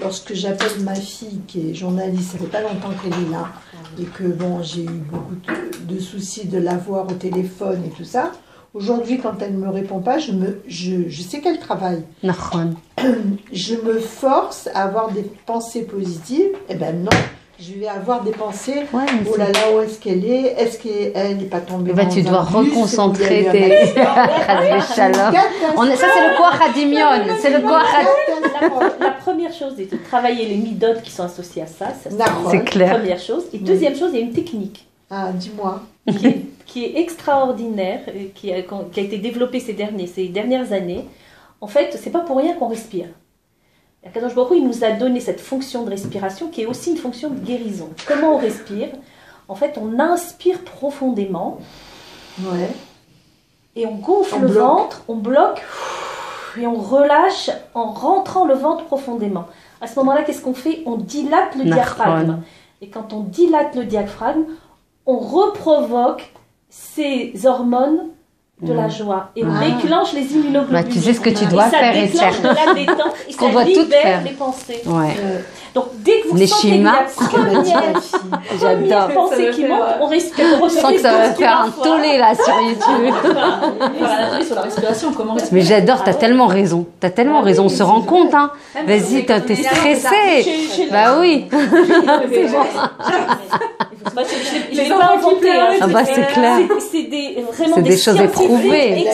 lorsque j'appelle ma fille qui est journaliste. Ça fait pas longtemps qu'elle est là et que bon, j'ai eu beaucoup de soucis de la voir au téléphone et tout ça. Aujourd'hui, quand elle ne me répond pas, je sais qu'elle travaille. Je me force à avoir des pensées positives. Eh ben non, je vais avoir des pensées. Ouais, oh là là, où est-ce qu'elle est? Est-ce qu'elle n'est pas tombée dans tu dois reconcentrer tes. Ça, c'est le koach hadimion. C'est le koach. La première chose, c'est de travailler les midotes qui sont associées à ça. C'est clair. Première chose. Et deuxième chose, il y a une technique. Ah, dis-moi. Qui est extraordinaire, qui a été développée ces dernières années. En fait, c'est pas pour rien qu'on respire. Akadosh Baruch Hu, il nous a donné cette fonction de respiration qui est aussi une fonction de guérison. Comment on respire? En fait, on inspire profondément. Ouais. Et on gonfle le ventre, on bloque et on relâche en rentrant le ventre profondément. À ce moment-là, qu'est-ce qu'on fait? On dilate le diaphragme. Et quand on dilate le diaphragme, on reprovoque ces hormones de la joie et on déclenche les immunoglobulines. Bah, tu sais ce que tu dois faire, et ça déclenche de la détente et ça libère les pensées. Ouais. Donc dès que vous sentez qu'il y a première pensée qui monte, on respire. Je sens que ça va faire un tollé là sur YouTube. Sur la respiration, comment respirer? Mais j'adore, t'as tellement raison. T'as tellement raison, on se rend compte. Hein. Vas-y, t'es stressée. Bah oui. Je l'ai pas inventé. Ah bah c'est clair. C'est des choses éprouvées.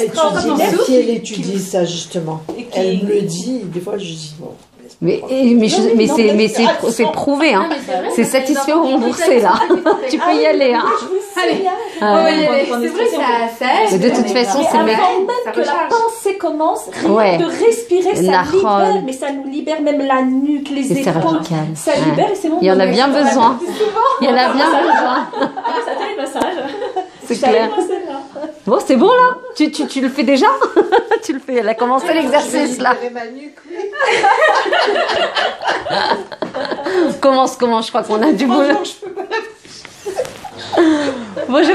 Si elle étudie ça justement, elle me le dit. Des fois, je dis bon. Mais c'est prouvé, hein. C'est satisfait ou remboursé, là. Tu peux y aller, hein. Allez, c'est vrai, ça aide. Mais de toute façon, c'est le mec. Même que la pensée commence, de respirer, ça libère, mais ça nous libère même la nuque, les épaules. Ça libère et c'est bon. Il y en a bien besoin. Il y en a bien besoin. Ça fait le massage. C'est clair. Bon, c'est bon là. Tu le fais déjà. Tu le fais. Elle a commencé l'exercice là. Commence. Je crois qu'on a du boulot. Bon, je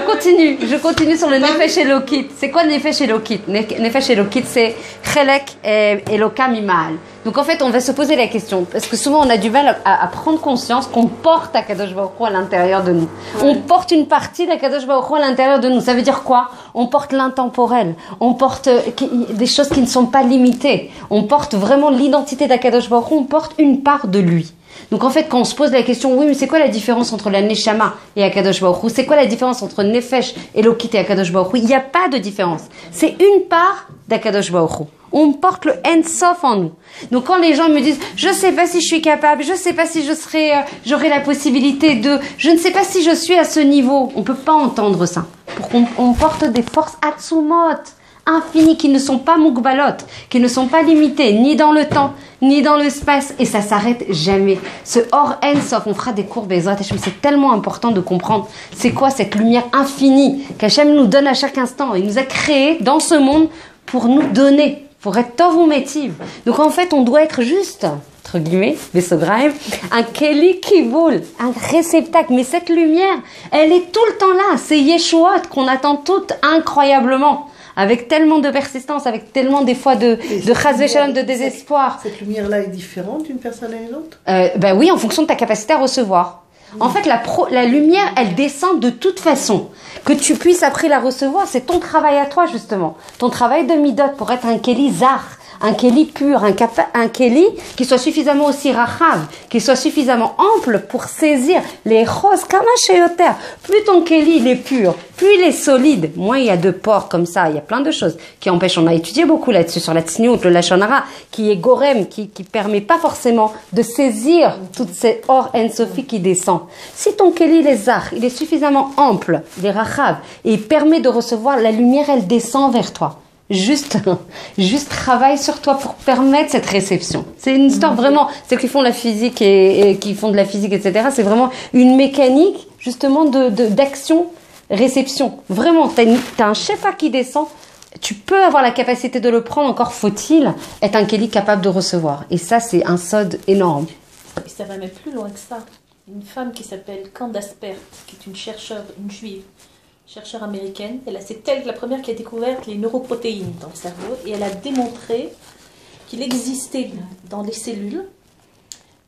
continue sur le Nefesh Elokit. C'est quoi le Nefesh Elokit? Nefesh Elokit, c'est Chelek Elokam Imal. Donc en fait, on va se poser la question, parce que souvent on a du mal à prendre conscience qu'on porte Akadosh Baruch Hu à l'intérieur de nous. Ouais. On porte une partie d'Akadosh Baruch Hu à l'intérieur de nous. Ça veut dire quoi? On porte l'intemporel. On porte des choses qui ne sont pas limitées. On porte vraiment l'identité d'Akadosh Baruch Hu. On porte une part de lui. Donc en fait, quand on se pose la question, oui, mais c'est quoi la différence entre la Neshama et Akadosh Baruch Hu? C'est quoi la différence entre Nefesh, Elokit et Akadosh Baruch Hu? Il n'y a pas de différence. C'est une part d'Akadosh Baruch Hu. On porte le Ein-Sof en nous. Donc quand les gens me disent, je ne sais pas si je suis capable, je ne sais pas si j'aurai la possibilité de, je ne sais pas si je suis à ce niveau, on ne peut pas entendre ça. Pour qu'on porte des forces atsumot, infinies, qui ne sont pas mukbalot, qui ne sont pas limitées, ni dans le temps, ni dans l'espace, et ça s'arrête jamais. Ce hors Ein-Sof, on fera des cours Bezrat Hashem, c'est tellement important de comprendre c'est quoi cette lumière infinie qu'Hachem nous donne à chaque instant. Il nous a créés dans ce monde pour nous donner. pour être tov ou métiv. Donc en fait, on doit être juste, entre guillemets, un keli kiboul, un réceptacle. Mais cette lumière, elle est tout le temps là. C'est Yeshua qu'on attend toutes incroyablement. Avec tellement de persistance, avec tellement des fois de chas v'shalom, de désespoir. Cette lumière-là est différente d'une personne à une autre? Ben oui, en fonction de ta capacité à recevoir. En fait, la lumière, elle descend de toute façon. Que tu puisses après la recevoir, c'est ton travail à toi, justement. Ton travail de midot pour être un keli zar, un keli pur, un keli qui soit suffisamment aussi rachav, qui soit suffisamment ample pour saisir les roses kama sheyoter. Plus ton keli il est pur, plus il est solide, moins il y a de pores comme ça. Il y a plein de choses qui empêchent. On a étudié beaucoup là-dessus sur la tsniout, le lashon hara, qui est gorem, qui permet pas forcément de saisir toutes ces or en-sofi qui descend. Si ton keli il est zar, il est suffisamment ample, il est rachav, et il permet de recevoir la lumière, elle descend vers toi. Juste travaille sur toi pour permettre cette réception. C'est une histoire vraiment, ceux qui font la physique et qui font de la physique, etc. C'est vraiment une mécanique, justement, d'action, réception. Vraiment, t'as un shefa qui descend, tu peux avoir la capacité de le prendre, encore faut-il être un keli capable de recevoir. Et ça, c'est un sod énorme. Et ça va même plus loin que ça. Une femme qui s'appelle Candace Pert, qui est une juive, chercheure américaine. C'est elle la première qui a découvert les neuroprotéines dans le cerveau et elle a démontré qu'il existait dans les cellules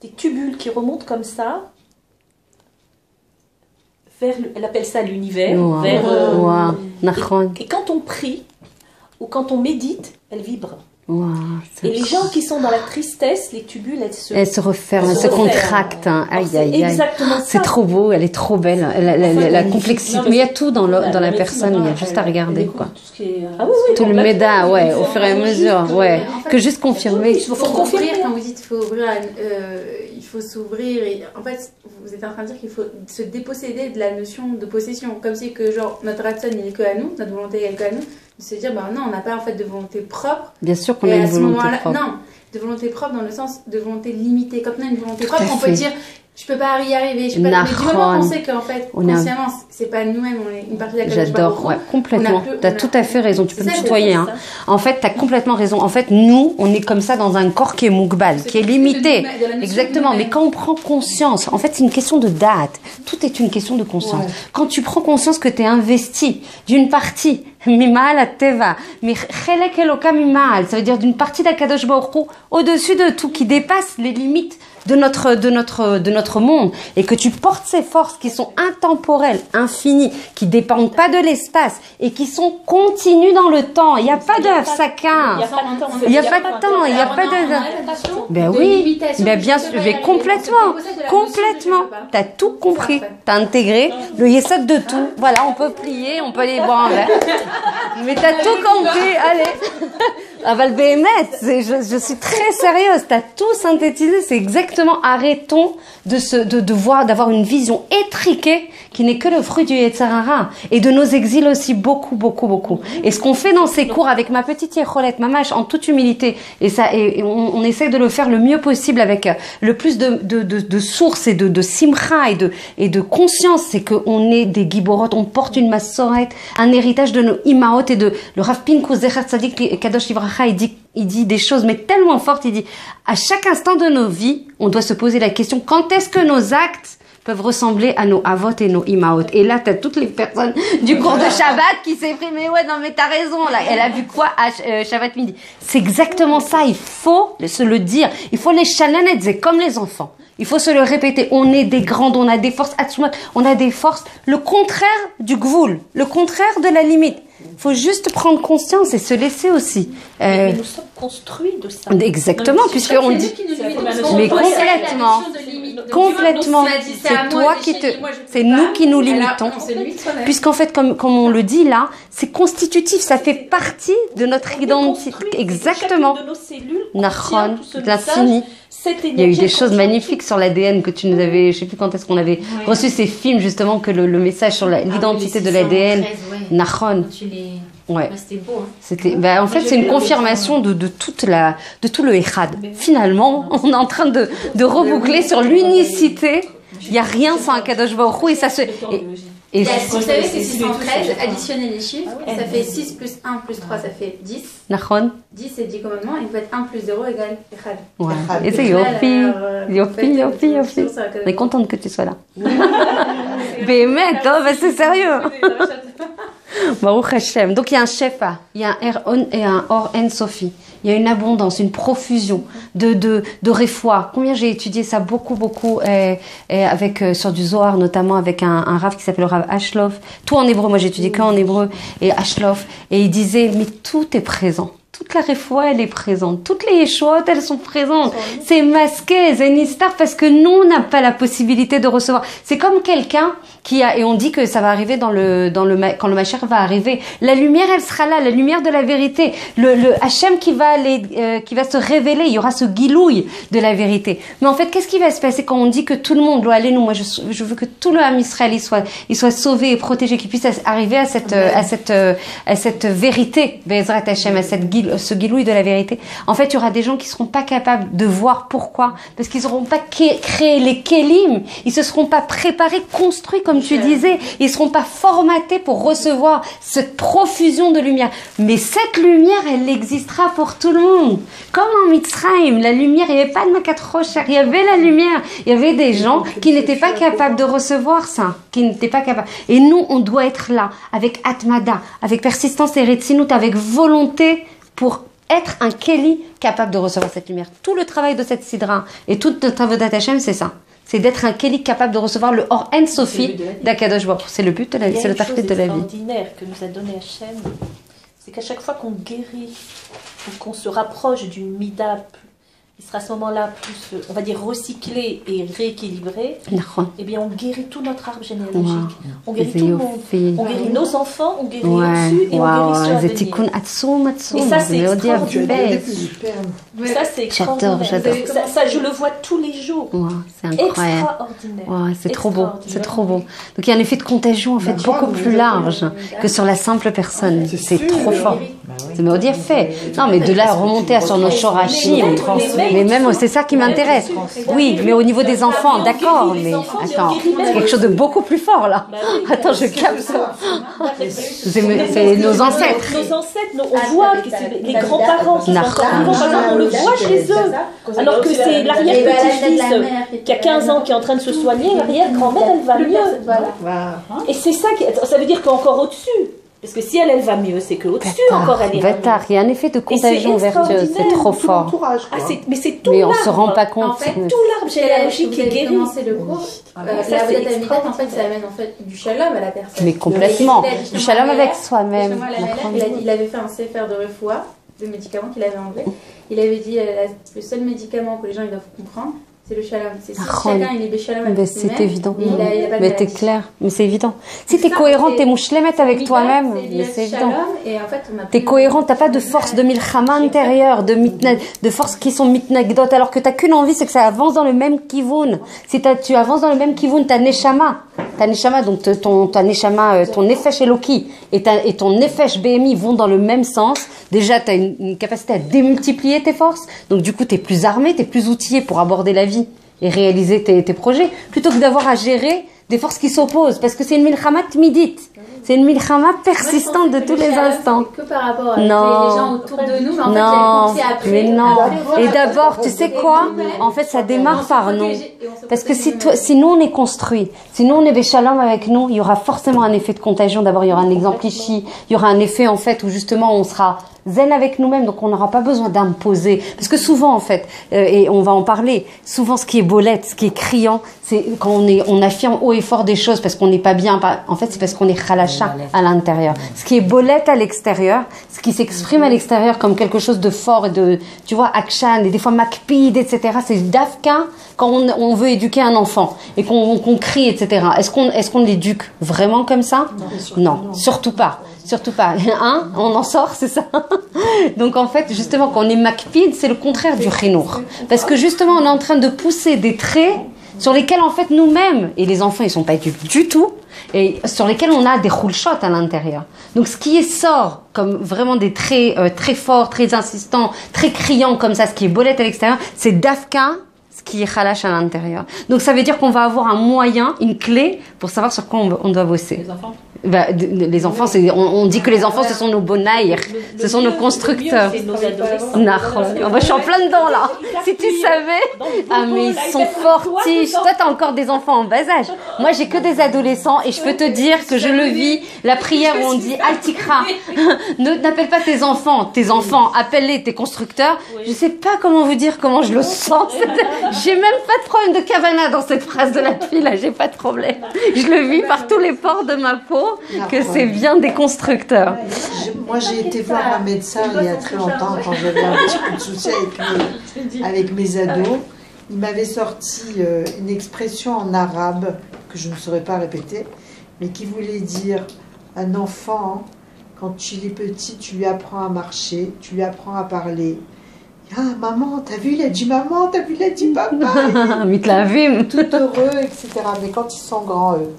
des tubules qui remontent comme ça vers, elle appelle ça l'univers, et quand on prie ou quand on médite, elle vibre. Wow, et les gens qui sont dans la tristesse, les tubules, elles se referment, elles se contractent. Hein. Aïe, aïe, aïe. C'est trop beau, elle est trop belle. La complexité. Mais il y a tout dans la personne, il y a juste à regarder. Quoi. Tout le méda, ouais, au fur et à mesure. Ouais. Que juste confirmer. Il faut confirmer. Quand vous dites il faut s'ouvrir. En fait, vous êtes en train de dire qu'il faut se déposséder de la notion de possession. Comme si que genre notre ratson il est que à nous, notre volonté elle est que à nous. Se dire, bah non, on n'a pas en fait de volonté propre. Bien sûr qu'on a une volonté propre. Non, de volonté propre dans le sens de volonté limitée. Quand on a une volonté propre, on peut dire, je peux pas y arriver. Mais du moment qu'on sait qu'en fait, consciemment, c'est pas nous-mêmes, on est une partie de la J'adore, ouais, complètement. Tu as tout à fait raison. Tu peux me tutoyer. Hein. En fait, tu as complètement raison. En fait, nous, on est comme ça dans un corps qui est moukbal, qui est limité. Exactement. Mais quand on prend conscience, en fait, c'est une question de date. Tout est une question de conscience. Ouais. Quand tu prends conscience que tu es investi d'une partie, Mimal à Teva, mais Chelek Eloka Mimal, ça veut dire d'une partie d'Akadosh Baruch Hu, au-dessus de tout, qui dépasse les limites de notre monde, et que tu portes ces forces qui sont intemporelles, infinies, qui dépendent pas de l'espace et qui sont continues dans le temps. Il n'y a pas de hafsaka. Il n'y a pas de temps. Il n'y a pas de. Ben oui. Ben bien sûr. Mais complètement. T'as tout compris. T'as intégré le yesod de tout. Voilà, on peut plier, on peut les boire en verre. Mais t'as tout compris. Allez. Aval Béhémet, je suis très sérieuse. T'as tout synthétisé. C'est exactement. Arrêtons d'avoir une vision étriquée qui n'est que le fruit du Yetzer Hara et de nos exils aussi beaucoup. Et ce qu'on fait dans ces cours avec ma petite Yecholette, Mamash, en toute humilité, et on essaie de le faire le mieux possible avec le plus de sources et de simcha et de conscience, c'est qu'on est des giborot, on porte une massorette, un héritage de nos imaot et de le Rav Pinkus Zecher Tzadik Kadosh Livracha, il dit des choses mais tellement fortes, il dit à chaque instant de nos vies, on doit se poser la question, quand est-ce que nos actes peuvent ressembler à nos avot et nos imaot. Et là, t'as toutes les personnes du cours de Shabbat qui s'expriment, mais ouais, non, mais t'as raison, là. Elle a vu quoi à Shabbat midi? C'est exactement ça. Il faut se le dire. Il faut les chalanet, c'est comme les enfants. Il faut se le répéter. On est des grandes, on a des forces, on a des forces. Le contraire du gvoul, le contraire de la limite. Il faut juste prendre conscience et se laisser aussi. Mais nous sommes construits de ça. Exactement, puisqu'on dit. Mais complètement. C'est toi qui te. C'est nous qui nous limitons. Puisqu'en fait, comme on le dit là, c'est constitutif. Ça fait partie de notre identité. Exactement. De nos cellules. Nachon, l'infini. Il y a eu des choses magnifiques sur l'ADN que tu nous avais, je sais plus quand est-ce qu'on avait reçu ces films justement, que le message sur l'identité de l'ADN, Nachon. Ouais. C'était beau. Hein. C'était, en fait, c'est une confirmation de tout le Echad. Finalement, on est en train de reboucler sur l'unicité. Il n'y a rien sans un Kadosh Baruch Hu et ça se. Et vous savez que 613, additionnez les chiffres, ça fait 6 plus 1 plus 3, ça fait 10. 10 c'est 10 commandements, et vous faites 1 plus 0 égale Echad. Ouais. Et c'est Yofi. On est contente que tu sois là. Bémet, c'est sérieux. Baruch Hashem. Donc il y a un shefa, il y a un Eron et un Or En Sofi. Il y a une abondance, une profusion de réfois. Combien j'ai étudié ça beaucoup avec sur du Zohar, notamment avec un rav qui s'appelle le rav Ashlof. Tout en hébreu, moi j'ai étudié qu'en hébreu et Ashlof. Et il disait, mais tout est présent. Toute la réfoua, elle est présente. Toutes les yeshuot, elles sont présentes. C'est masqué, c'est une histoire parce que nous, on n'a pas la possibilité de recevoir. C'est comme quelqu'un qui a, et on dit que ça va arriver quand le Mashiach va arriver. La lumière, elle sera là, la lumière de la vérité. Le Hachem qui va se révéler. Il y aura ce guilouille de la vérité. Mais en fait, qu'est-ce qui va se passer quand on dit que tout le monde doit aller, moi, je veux que tout le Ham Israël, il soit sauvé et protégé, qu'il puisse arriver à cette vérité, Bezrat Hachem, à ce guilouille de la vérité. En fait, il y aura des gens qui seront pas capables de voir pourquoi, parce qu'ils n'auront pas créé les kélim, ils se seront pas préparés, construits comme tu disais, ils seront pas formatés pour recevoir cette profusion de lumière. Mais cette lumière, elle existera pour tout le monde. Comme en Mitzrayim, la lumière, il n'y avait pas de Makat Rocher, il y avait la lumière. Il y avait des gens qui n'étaient pas capables de recevoir ça, qui n'étaient pas capables. Et nous, on doit être là, avec Atmada, avec persistance et Retsinut, avec volonté, pour être un Kéli capable de recevoir cette lumière. Tout le travail de cette Sidra et tout notre travail d'Hachem, c'est ça. C'est d'être un Kéli capable de recevoir le Or En Sofi d'Akadosh Baruch Hu. C'est le but de la vie, c'est le target de la vie. Ce qui est extraordinaire que nous a donné Hachem, c'est qu'à chaque fois qu'on guérit ou qu'on se rapproche d'une mida, il sera à ce moment-là plus, on va dire, recyclé et rééquilibré, eh bien on guérit tout notre arbre généalogique. On guérit tout le monde. On guérit nos enfants, on guérit au-dessus et on guérit ceux à venir. Et ça, c'est extraordinaire. Ça, c'est extraordinaire. J'adore. Ça, je le vois tous les jours. C'est incroyable. Extraordinaire. C'est trop beau. C'est trop beau. Donc il y a un effet de contagion en fait beaucoup plus large que sur la simple personne. C'est trop fort. C'est Méodier fait. Non, mais de là remonter sur nos shorashim. Mais même, c'est ça qui m'intéresse. Oui, mais au niveau des enfants, d'accord. Mais attends, c'est quelque chose de beaucoup plus fort là. Attends, je capte ça. C'est nos ancêtres. Nos ancêtres, on voit que c'est les grands-parents qui sont encore vivants. Par exemple, on le voit chez eux. Alors que c'est l'arrière-petit-fils qui a 15 ans qui est en train de se soigner. L'arrière-grand-mère, elle va mieux. Et c'est ça, ça veut dire qu'encore au-dessus. Parce que si elle va mieux, c'est qu'au-dessus encore elle est il y a un effet de contagion vertueuse, c'est trop fort. Mais c'est tout mais on se rend pas compte. En fait, tout l'arbre généalogique qui est guéri. Commencé le cours. La Avodat en fait, ça amène en fait du shalom à la personne. Mais complètement. Du shalom avec soi-même. Il avait fait un sefer de refoua, de médicaments qu'il avait enlevé. Il avait dit le seul médicament que les gens ils doivent comprendre, c'est le shalom. C'est si chacun il est béchalom avec lui-même. C'est évident. Mais t'es clair. Mais c'est évident. Si t'es cohérent, t'es mouchlemet avec toi-même. Mais c'est évident. T'es cohérent, t'as pas de force de milchama intérieure, de forces qui sont mitnagdot, alors que t'as qu'une envie, c'est que ça avance dans le même kivoun. Si tu avances dans le même kivoun, ta neshama, donc ta neshama, ton nefesh eloki et ton nefesh BMI vont dans le même sens. Déjà, t'as une capacité à démultiplier tes forces. Donc du coup, t'es plus armé, t'es plus outillé pour aborder la vie et réaliser tes projets, plutôt que d'avoir à gérer des forces qui s'opposent, parce que c'est une milchama tmidit, c'est une milchama persistante de tous les instants. Que par rapport à les gens autour de nous, mais en fait, mais non. Et d'abord, tu sais quoi? En fait, ça démarre par nous. Parce que si nous on est construit, si nous on est béchalom avec nous, il y aura forcément un effet de contagion. D'abord, il y aura un exemple ici, il y aura un effet en fait où justement on sera zen avec nous-mêmes, donc on n'aura pas besoin d'imposer. Parce que souvent, en fait, et on va en parler, souvent ce qui est bolette, ce qui est criant, c'est quand on affirme haut et fort des choses parce qu'on n'est pas bien. En fait, c'est parce qu'on est khalacha à l'intérieur. Ce qui est bolette à l'extérieur, ce qui s'exprime à l'extérieur comme quelque chose de fort et de, tu vois, akshan, et des fois makpid, etc. C'est dafka quand on veut éduquer un enfant et qu'on crie, etc. Est-ce qu'on l'éduque vraiment comme ça? Non, surtout pas. Surtout pas. Hein? On en sort, c'est ça. Donc en fait, justement, quand on est makpid, c'est le contraire du chinour. Parce que justement, on est en train de pousser des traits sur lesquels en fait nous-mêmes, et les enfants ils sont pas éduqués du tout, et sur lesquels on a des roulchottes à l'intérieur. Donc ce qui sort comme vraiment des traits très forts, très insistants, très criants comme ça, ce qui est bolette à l'extérieur, c'est dafka, ce qui est khalash à l'intérieur. Donc ça veut dire qu'on va avoir un moyen, une clé pour savoir sur quoi on doit bosser. Les enfants. Les enfants, on dit que les enfants, ce sont nos bonaïrs, ce sont nos constructeurs. C'est nos adolescents. Je suis en plein dedans là. Si tu savais. Ah mais ils sont fortiches. Toi, t'as encore des enfants en bas âge. Moi, j'ai que des adolescents et je peux te dire que je le vis. La prière où on dit Altikra, n'appelle pas tes enfants, appelle-les tes constructeurs. Je sais pas comment vous dire comment je le sens. J'ai même pas de problème de kavana dans cette phrase de la fille là. J'ai pas de problème. Je le vis par tous les pores de ma peau. Que c'est bien des constructeurs. Moi, j'ai été voir un médecin il y a très longtemps quand j'avais un petit peu de soucis avec mes ados. Il m'avait sorti une expression en arabe que je ne saurais pas répéter, mais qui voulait dire un enfant, quand il est petit, tu lui apprends à marcher, tu lui apprends à parler. Ah, maman, t'as vu, il a dit maman, t'as vu, il a dit papa. Mitlavim. Tout heureux, etc. Mais quand ils sont grands, eux,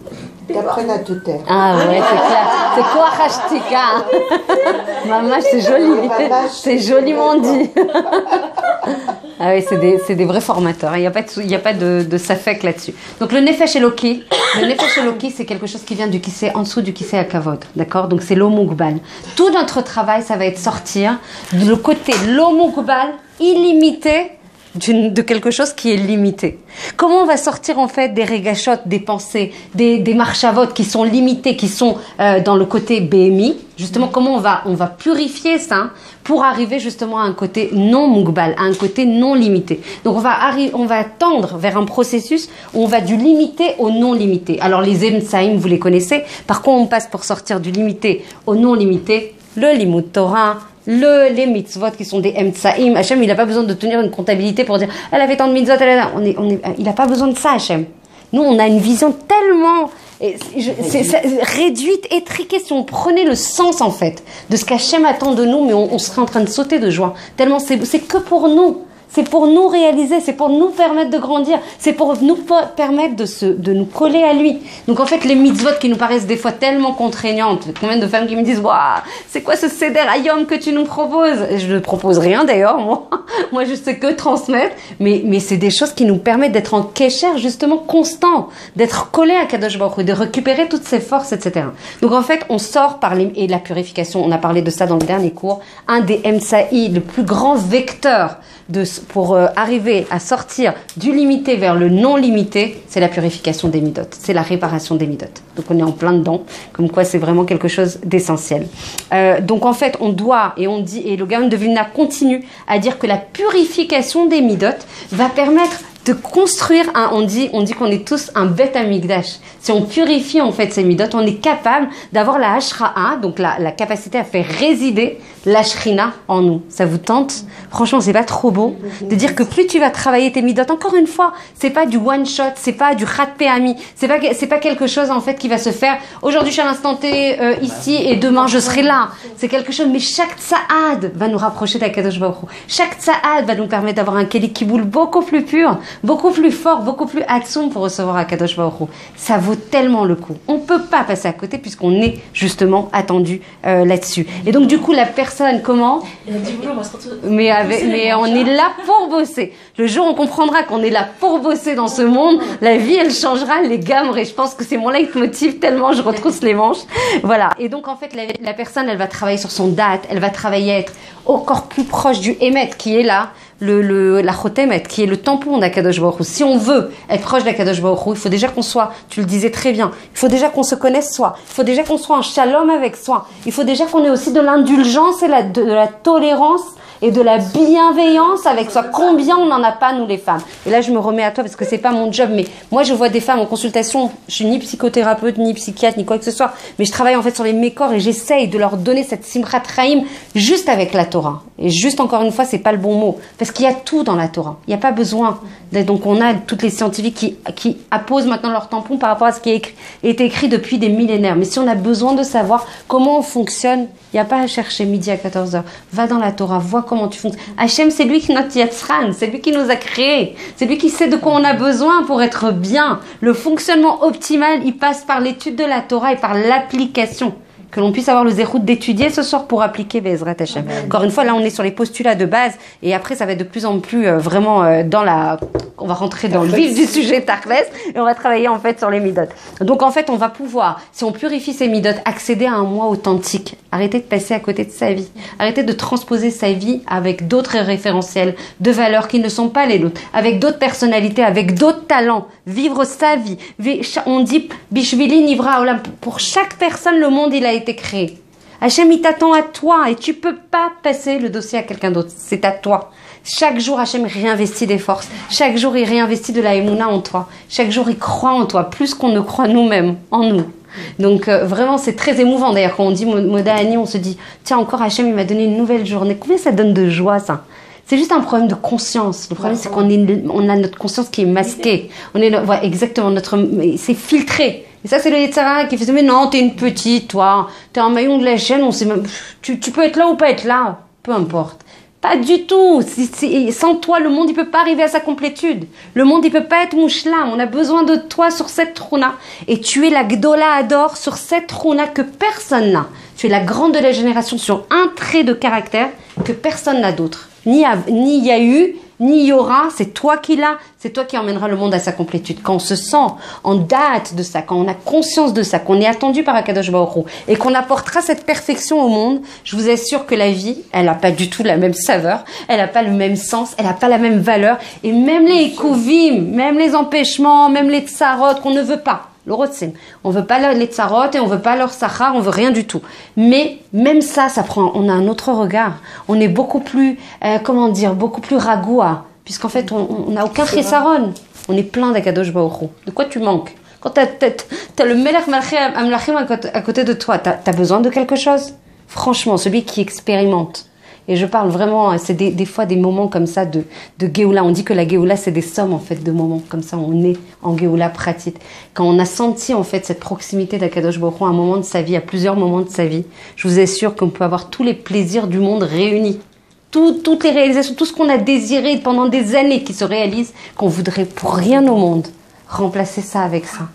ils apprennent à te taire. Ah ouais, c'est clair. C'est quoi, Hashtika? Maman, c'est joli. C'est joliment dit. Ah oui, c'est des vrais formateurs. Il n'y a pas de safek là-dessus. Donc le nefesh eloki, c'est quelque chose qui vient du kissé, en dessous du kissé à kavod. D'accord? Donc c'est l'omugbal. Tout notre travail, ça va être sortir de le côté l'omugbal illimité de quelque chose qui est limité. Comment on va sortir en fait des régachotes, des pensées, des marchavotes qui sont limitées, qui sont dans le côté BMI. Justement, comment on va purifier ça pour arriver justement à un côté non mugbal, à un côté non limité. Donc on va tendre vers un processus où on va du limité au non limité. Alors les Emtsaïm, vous les connaissez. Par contre, on passe pour sortir du limité au non limité, le Limud Torah, les mitzvot qui sont des Emtsaïm. Hachem, il n'a pas besoin de tenir une comptabilité pour dire elle avait tant de mitzvot, il n'a pas besoin de ça, Hachem. Nous, on a une vision tellement réduite, étriquée. Si on prenait le sens, en fait, de ce qu'Hachem attend de nous, mais on serait en train de sauter de joie. Tellement c'est que pour nous. C'est pour nous réaliser, c'est pour nous permettre de grandir, c'est pour nous permettre de nous coller à lui. Donc en fait, les mitzvot qui nous paraissent des fois tellement contraignantes, combien de femmes qui me disent waouh, c'est quoi ce seder ayom que tu nous proposes? Je ne propose rien d'ailleurs, moi je sais que transmettre, mais c'est des choses qui nous permettent d'être en kécher justement constant, d'être collé à Kadosh Baruch Hu, de récupérer toutes ses forces, etc. Donc en fait, on sort par et la purification, on a parlé de ça dans le dernier cours, un des Emsaï, le plus grand vecteur pour arriver à sortir du limité vers le non limité, c'est la purification des midot, c'est la réparation des midot. Donc on est en plein dedans, comme quoi c'est vraiment quelque chose d'essentiel. Donc en fait on doit, et on dit, et le Gaon de Vilna continue à dire que la purification des midot va permettre de construire on dit qu'on est tous un bet amigdash. Si on purifie en fait ces midot, on est capable d'avoir la hashra'a, donc la capacité à faire résider la shrina en nous. Ça vous tente? Franchement, c'est pas trop beau de dire que plus tu vas travailler tes midot, encore une fois, c'est pas du one shot, c'est pas du khat pe'ami, c'est pas quelque chose en fait qui va se faire aujourd'hui je suis à l'instant T ici et demain je serai là. C'est quelque chose, mais chaque tsa'ad va nous rapprocher d'Akadosh Baruch Hu. Chaque tsa'ad va nous permettre d'avoir un keli kiboul beaucoup plus pur, beaucoup plus fort, beaucoup plus atsoum pour recevoir Akadosh Baruch Hu. Ça vaut tellement le coup. On peut pas passer à côté puisqu'on est justement attendu là-dessus. Et donc du coup la personne comment? Mais on est là pour bosser. Le jour où on comprendra qu'on est là pour bosser dans ce monde, la vie elle changera, les gammes. Et je pense que c'est mon leitmotiv tellement je retrousse les manches. Voilà. Et donc en fait la personne elle va travailler sur son date, elle va travailler à être encore plus proche du Emet qui est là. La Chotemet, qui est le tampon d'Akadosh Baruch Hu. Si on veut être proche d'Akadosh Baruch Hu, il faut déjà qu'on soit, tu le disais très bien, il faut déjà qu'on se connaisse soi, il faut déjà qu'on soit en shalom avec soi, il faut déjà qu'on ait aussi de l'indulgence et de la tolérance et de la bienveillance avec soi. Combien on n'en a pas, nous les femmes? Et là, je me remets à toi parce que c'est pas mon job, mais moi, je vois des femmes en consultation. Je suis ni psychothérapeute, ni psychiatre, ni quoi que ce soit, mais je travaille en fait sur les mécors et j'essaye de leur donner cette simchat chaim juste avec la Torah. Et juste, encore une fois, c'est pas le bon mot. Parce qu'il y a tout dans la Torah. Il n'y a pas besoin. Donc, on a toutes les scientifiques qui apposent maintenant leur tampon par rapport à ce qui est écrit depuis des millénaires. Mais si on a besoin de savoir comment on fonctionne, il n'y a pas à chercher midi à 14h. Va dans la Torah, vois comment tu fonctionnes. Hachem, c'est lui qui notre Yatzran, c'est lui qui nous a créés. C'est lui qui sait de quoi on a besoin pour être bien. Le fonctionnement optimal, il passe par l'étude de la Torah et par l'application. que l'on puisse avoir le zérout d'étudier ce soir pour appliquer Be'ezrat Hashem. Encore une fois, là on est sur les postulats de base et après ça va être de plus en plus vraiment dans la... On va rentrer dans le vif du sujet Tachles et on va travailler en fait sur les midot. Donc en fait on va pouvoir, si on purifie ces midot, accéder à un moi authentique. Arrêter de passer à côté de sa vie. Arrêter de transposer sa vie avec d'autres référentiels de valeurs qui ne sont pas les nôtres, avec d'autres personnalités, avec d'autres talents. Vivre sa vie. On dit Bishvili Nivra Olam. Pour chaque personne, le monde il a été créé. Hachem il t'attend à toi et tu peux pas passer le dossier à quelqu'un d'autre. C'est à toi. Chaque jour, Hachem réinvestit des forces. Chaque jour, il réinvestit de la émouna en toi. Chaque jour, il croit en toi, plus qu'on ne croit nous-mêmes, en nous. Donc, vraiment, c'est très émouvant. D'ailleurs, quand on dit Moda Ani, on se dit, tiens, encore Hachem, il m'a donné une nouvelle journée. Combien ça donne de joie, ça? C'est juste un problème de conscience. Le problème, c'est qu'on a notre conscience qui est masquée. Ouais, exactement, c'est filtré. Et ça, c'est le Yetzara qui fait, mais non, t'es une petite, toi. T'es un maillon de la chaîne, on sait même, tu peux être là ou pas être là. Peu importe. Pas du tout. Sans toi, le monde, il peut pas arriver à sa complétude. Le monde, il peut pas être mouchlam. On a besoin de toi sur cette trouna. Et tu es la Gdola Ador sur cette trouna que personne n'a. Tu es la grande de la génération sur un trait de caractère que personne n'a d'autre. Ni il y a eu, ni il y aura. C'est toi qui l'as. C'est toi qui emmèneras le monde à sa complétude. Quand on se sent en date de ça, quand on a conscience de ça, qu'on est attendu par Akadosh Baruch Hu et qu'on apportera cette perfection au monde, je vous assure que la vie, elle n'a pas du tout la même saveur, elle n'a pas le même sens, elle n'a pas la même valeur. Et même les kouvim, même les empêchements, même les tsarot qu'on ne veut pas. Le rotzim. On veut pas les tsarot et on veut pas leur sachar, on veut rien du tout. Mais même ça prend, on a un autre regard. On est beaucoup plus, beaucoup plus ragoua. Puisqu'en fait, on n'a aucun chesaron. On est plein d'Akadosh Baruch Hu. De quoi tu manques? Quand t'as le Melech Amlachim à côté de toi, t'as besoin de quelque chose? Franchement, celui qui expérimente. Et je parle vraiment, c'est des fois des moments comme ça de Géoula. On dit que la Géoula, c'est des sommes en fait de moments comme ça. On est en Géoula pratique. Quand on a senti en fait cette proximité d'Akadosh Baruch Hu à un moment de sa vie, à plusieurs moments de sa vie, je vous assure qu'on peut avoir tous les plaisirs du monde réunis. Toutes les réalisations, tout ce qu'on a désiré pendant des années qui se réalise, qu'on voudrait pour rien au monde remplacer ça avec ça.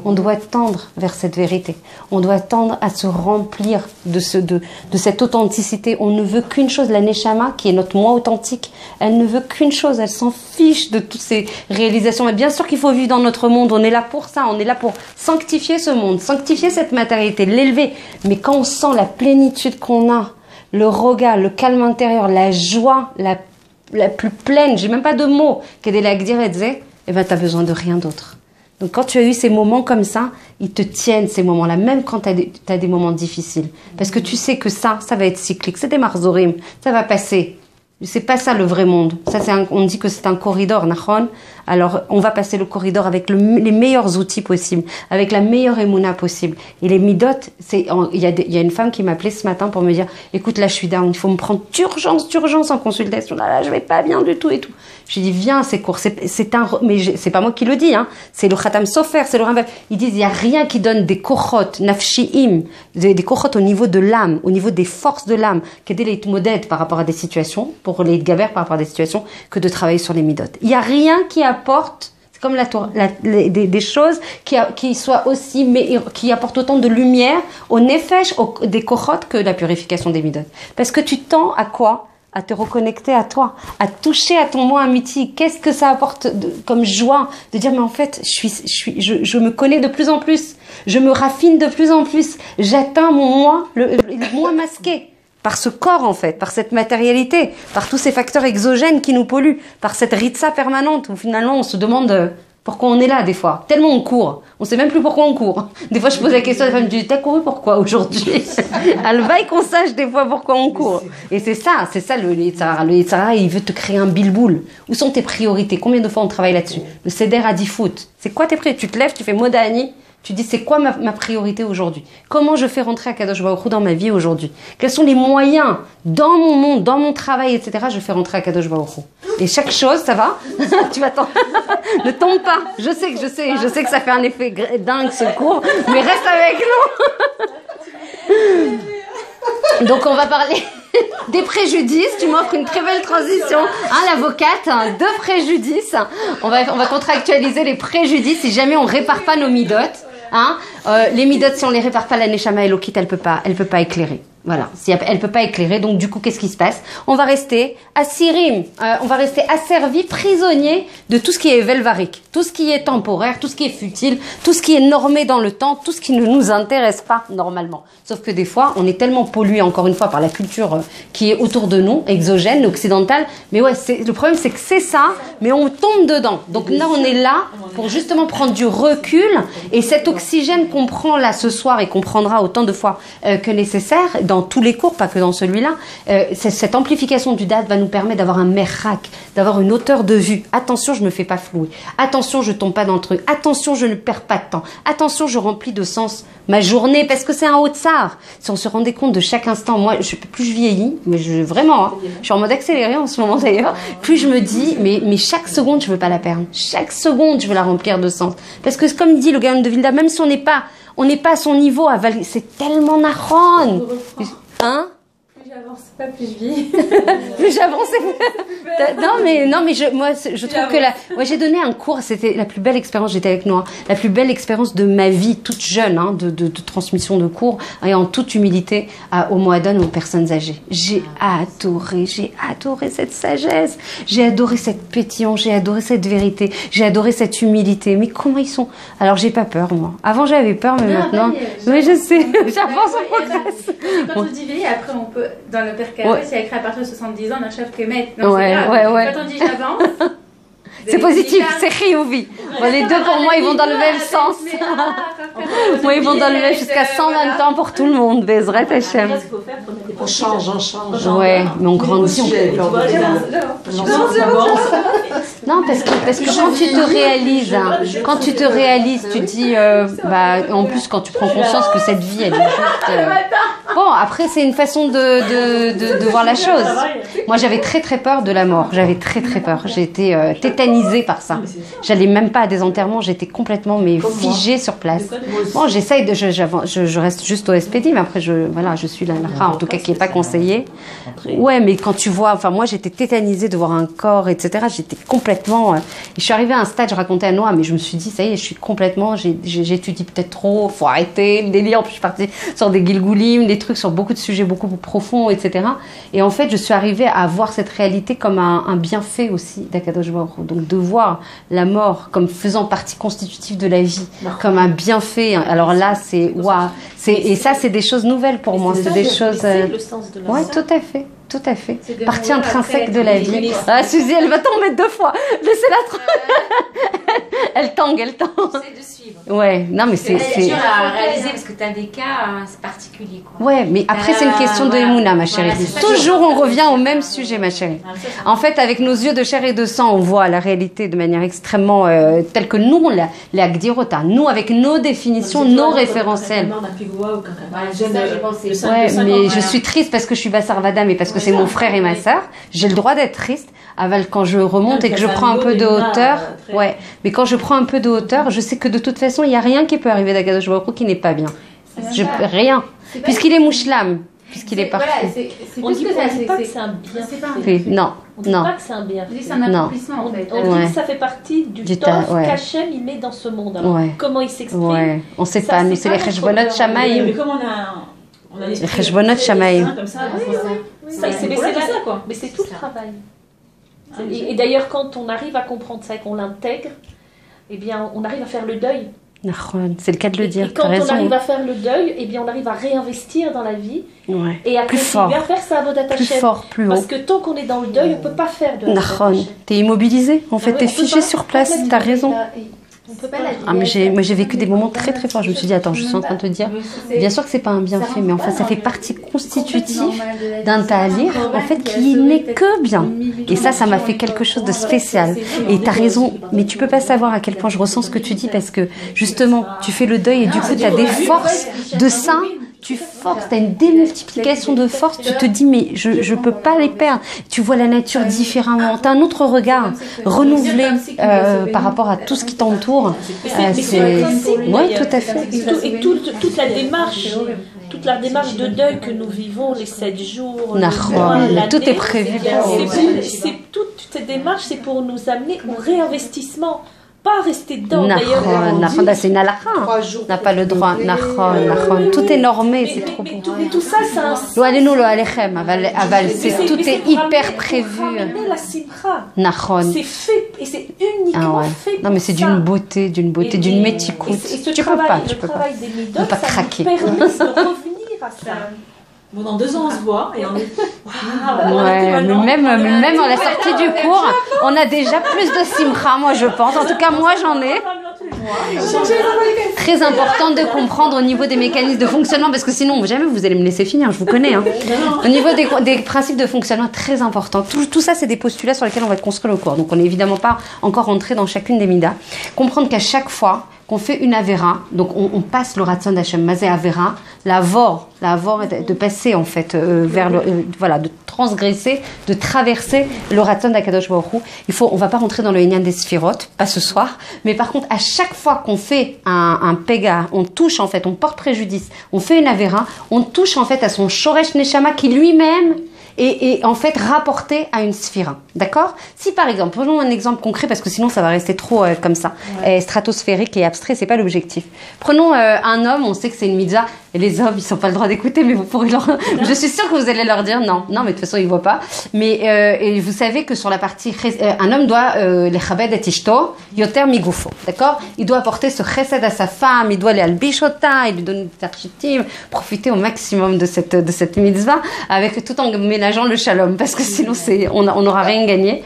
On doit tendre vers cette vérité. On doit tendre à se remplir de cette authenticité. On ne veut qu'une chose, la Neshama, qui est notre moi authentique. Elle ne veut qu'une chose, elle s'en fiche de toutes ces réalisations. Mais bien sûr qu'il faut vivre dans notre monde, on est là pour ça, on est là pour sanctifier ce monde, sanctifier cette matérialité, l'élever. Mais quand on sent la plénitude qu'on a, le regard, le calme intérieur, la joie, la plus pleine, j'ai même pas de mots, eh ben t'as besoin de rien d'autre. Donc quand tu as eu ces moments comme ça, ils te tiennent ces moments-là, même quand tu as des moments difficiles. Parce que tu sais que ça va être cyclique, c'est des marzorim, ça va passer. C'est pas ça le vrai monde. Ça, on dit que c'est un corridor, nachon. Alors, on va passer le corridor avec les meilleurs outils possibles, avec la meilleure émouna possible. Et les midot, il y a une femme qui m'a appelé ce matin pour me dire, écoute, là, je suis down, il faut me prendre d'urgence en consultation. Là, je vais pas bien du tout et tout. J'ai dit, viens, c'est court. Mais c'est pas moi qui le dis, hein. C'est le Khatam Sofer, c'est le Rambam. Ils disent, il y a rien qui donne des kochot, nafshiim, des kochot au niveau de l'âme, au niveau des forces de l'âme, qui est les modèles par rapport à des situations, pour les gaver par rapport à des situations, que de travailler sur les midot. Il y a rien qui apporte, c'est comme des choses qui soient aussi, mais qui apportent autant de lumière au nefesh, des kochot, que la purification des midot. Parce que tu tends à quoi? À te reconnecter à toi, à toucher à ton moi amitié. Qu'est-ce que ça apporte comme joie de dire, mais en fait, je me connais de plus en plus, je me raffine de plus en plus, j'atteins mon moi, le moi masqué. Par ce corps, en fait, par cette matérialité, par tous ces facteurs exogènes qui nous polluent, par cette ritza permanente où finalement on se demande pourquoi on est là des fois. Tellement on court, on sait même plus pourquoi on court. Des fois je pose la question à la femme, je dis, t'as couru pourquoi aujourd'hui? Elle vaille qu'on sache des fois pourquoi on court. Et c'est ça le Yetzara. Le Yetzara, il veut te créer un bilboul. Où sont tes priorités? Combien de fois on travaille là-dessus? Le Seder Adifut. C'est quoi tes priorités? Tu te lèves, tu fais Modani. Tu dis, c'est quoi ma priorité aujourd'hui? Comment je fais rentrer Akadosh Baruch Hu dans ma vie aujourd'hui? Quels sont les moyens dans mon monde, dans mon travail, etc. Je fais rentrer Akadosh Baruch Hu. Et chaque chose, ça va? Tu m'attends. Ne tombe pas. Je sais que ça fait un effet dingue ce cours, mais reste avec nous. Donc on va parler des préjudices. Tu m'offres une très belle transition, hein, l'avocate, de préjudices. On va contractualiser les préjudices si jamais on répare pas nos midot. Hein, les midot, si on les répare pas, la neshama elokit, elle peut pas éclairer. Voilà, si elle peut pas éclairer, donc du coup, qu'est-ce qui se passe? On va rester assirim, on va rester asservi, prisonnier de tout ce qui est velvarik, tout ce qui est temporaire, tout ce qui est futile, tout ce qui est normé dans le temps, tout ce qui ne nous intéresse pas normalement. Sauf que des fois, on est tellement pollué, encore une fois, par la culture qui est autour de nous, exogène, occidentale. Mais ouais, le problème, c'est que c'est ça, mais on tombe dedans. Donc là, on est là pour justement prendre du recul et cet oxygène qu'on prend là ce soir et qu'on prendra autant de fois que nécessaire, dans tous les cours, pas que dans celui-là, cette amplification du date va nous permettre d'avoir un merrak, d'avoir une hauteur de vue. Attention, je me fais pas flouer. Attention, je tombe pas dans le truc. Attention, je ne perds pas de temps. Attention, je remplis de sens ma journée parce que c'est un haut tsar. Si on se rendait compte de chaque instant, moi, plus je vieillis, mais vraiment, hein, je suis en mode accéléré en ce moment d'ailleurs, plus je me dis, mais chaque seconde, je veux pas la perdre. Chaque seconde, je veux la remplir de sens. Parce que comme dit le Gaon de Vilna, même si on n'est pas à son niveau, c'est tellement naron. Hein? Plus j'avance pas, plus je vis. Plus j'avance. Non mais je trouve que moi j'ai donné un cours, c'était la plus belle expérience, j'étais avec Noah, la plus belle expérience de ma vie, toute jeune, hein, de transmission de cours, et en toute humilité au Moadon, aux personnes âgées. J'ai adoré cette sagesse, j'ai adoré cette pétillance, j'ai adoré cette vérité, j'ai adoré cette humilité. Mais comment ils sont? Alors j'ai pas peur, moi. Avant j'avais peur, mais maintenant, oui je sais, j'avance, on progresse. Quand on dit vieillir, après on peut, dans le père Carré, c'est écrit à partir de 70 ans, d'un chef Kemet. Ouais. Quand on dit j'avance, c'est positif, c'est Chiyuvi. Bon, les deux pour moi, ils vont dans le même sens. Moi, ils vont dans le même jusqu'à 120 ans pour tout le monde. Bezrat Hashem. On change. Ouais, mais on grandit. Non, parce que quand tu te réalises, tu dis, en plus quand tu prends conscience que cette vie, elle est juste. Bon, après c'est une façon de voir la chose. Moi, j'avais très très peur de la mort. J'avais très très peur. J'ai été tétanisée par ça. J'allais même pas à des enterrements. J'étais complètement figée sur place. Bon, j'essaye je reste juste au SPD, mais après je suis là, en tout cas qui est pas conseillé. Ouais, mais quand tu vois, enfin moi j'étais tétanisée de voir un corps, etc. J'étais complètement. Je suis arrivée à un stade, je racontais à Noah, mais je me suis dit ça y est, je suis complètement. J'étudie peut-être trop. Faut arrêter le délire. Puis je suis partie sur des gilgoulim, des trucs sur beaucoup de sujets beaucoup plus profonds, etc. Et en fait, je suis arrivée à voir cette réalité comme un bienfait aussi d'Akadosh Baruch Hu. Donc de voir la mort comme faisant partie constitutive de la vie, comme un bienfait. Alors là, c'est waouh. Et ça, c'est des choses nouvelles pour moi. C'est des choses. C'est le sens de la vie. Ouais, tout à fait. Tout à fait. Partie intrinsèque de la vie. Ah, Suzy, elle va tomber 2 fois. Laissez-la. Elle tangue. C'est de suivre. Ouais, non, mais c'est dur à réaliser parce que tu as des cas, c'est particulier, quoi. Ouais, mais après, c'est une question de Emouna, ma chérie. Toujours, on revient au même sujet, ma chérie. En fait, avec nos yeux de chair et de sang, on voit la réalité de manière extrêmement telle que nous, les Agdirota, nous, avec nos définitions, nos référentiels. Ouais, mais je suis triste parce que je suis Bassarvada, mais parce que c'est mon frère et ma sœur. J'ai le droit d'être triste. Quand je remonte et que je prends un peu de hauteur, ouais. Mais quand je prends un peu de hauteur, je sais que de toute façon, il n'y a rien qui peut arriver d'Akadosh Baruch Hu qui n'est pas bien. Rien. Puisqu'il est mouchlam, puisqu'il est parfait. On ne dit pas que c'est un bienfait. Non. On ne dit pas que c'est un bienfait. C'est un accomplissement, en fait. On dit que ça fait partie du temps qu'Hachem il met dans ce monde. Alors, comment il s'exprime? Ouais. On ne sait pas. Nous, c'est les Cheshbonot Shamaïm. Mais comme on a les Cheshbonot Shamaïm. Comme ça, mais c'est tout le travail. Et d'ailleurs, quand on arrive à comprendre ça et qu'on l'intègre, eh bien, on arrive à faire le deuil. C'est le cas de le dire. Et quand on arrive à faire le deuil, eh bien, on arrive à réinvestir dans la vie et à continuer à faire ça à Avodat Hashem. Plus fort, plus haut. Parce que tant qu'on est dans le deuil, on ne peut pas faire de Avodat Hashem. T'es immobilisé. En fait, t'es figé sur place. T'as raison. On peut pas moi j'ai vécu des moments très très forts. Je me suis dit attends, je suis en train de te dire, bien sûr que c'est pas un bienfait, mais enfin ça fait partie constitutive d'un talir en fait qui n'est que bien. Et ça m'a fait quelque chose de spécial. Et t'as raison, mais tu peux pas savoir à quel point je ressens ce que tu dis parce que justement tu fais le deuil et du coup tu as des forces de ça. Tu forces, tu as une démultiplication de force, tu te dis mais je peux pas les perdre. Tu vois la nature différemment, tu as un autre regard renouvelé par rapport à tout ce qui t'entoure. Oui, tout à fait. Et toute la démarche de deuil que nous vivons, les 7 jours, tout est prévu. Toute cette démarche, c'est pour nous amener au réinvestissement pas rester dedans. D'ailleurs, c'est une halakha. On n'a pas le droit. Tout est normé, c'est trop beau. Mais tout ça, c'est un... Tout est hyper prévu. La simcha. C'est fait, et c'est uniquement fait. Non, mais c'est d'une beauté, d'une méticoute. Tu peux pas. Tu peux pas craquer. Ça nous permet de revenir à ça. Bon, dans 2 ans, on se voit et on est... Même à la sortie du cours, on a déjà plus de simcha, moi je pense. En tout cas, moi j'en ai. Très important de comprendre au niveau des mécanismes de fonctionnement, parce que sinon, jamais vous allez me laisser finir, je vous connais. Hein. Au niveau des principes de fonctionnement, très important. Tout ça, c'est des postulats sur lesquels on va construire le cours. Donc, on n'est évidemment pas encore rentré dans chacune des midas. Comprendre qu'à chaque fois qu'on fait une avera, donc on passe le ratson d'Hachem, mazé avera, la vor de passer en fait vers le, de transgresser, de traverser le ratson d'Akadosh Baruch Hu. On va pas rentrer dans le Inyan des Sphirot, pas ce soir, mais par contre à chaque fois qu'on fait un pega, on touche en fait, on porte préjudice, on fait une avera, on touche en fait à son shoresh neshama qui lui-même est en fait rapporté à une sphira. D'accord? Si par exemple, prenons un exemple concret parce que sinon ça va rester trop comme ça, stratosphérique et abstrait, c'est pas l'objectif. Prenons un homme, on sait que c'est une mitzvah, et les hommes ils n'ont pas le droit d'écouter, mais vous pourrez leur... Je suis sûre que vous allez leur dire non, mais de toute façon ils voient pas. Mais et vous savez que sur la partie un homme doit les chabed et ishto yoter migufo, d'accord? Il doit apporter ce chesed à sa femme, il doit aller al bishota, il lui donne des tarchitim, profiter au maximum de cette mitzvah avec tout en mélangeant le shalom, parce que sinon on n'aura rien gagné.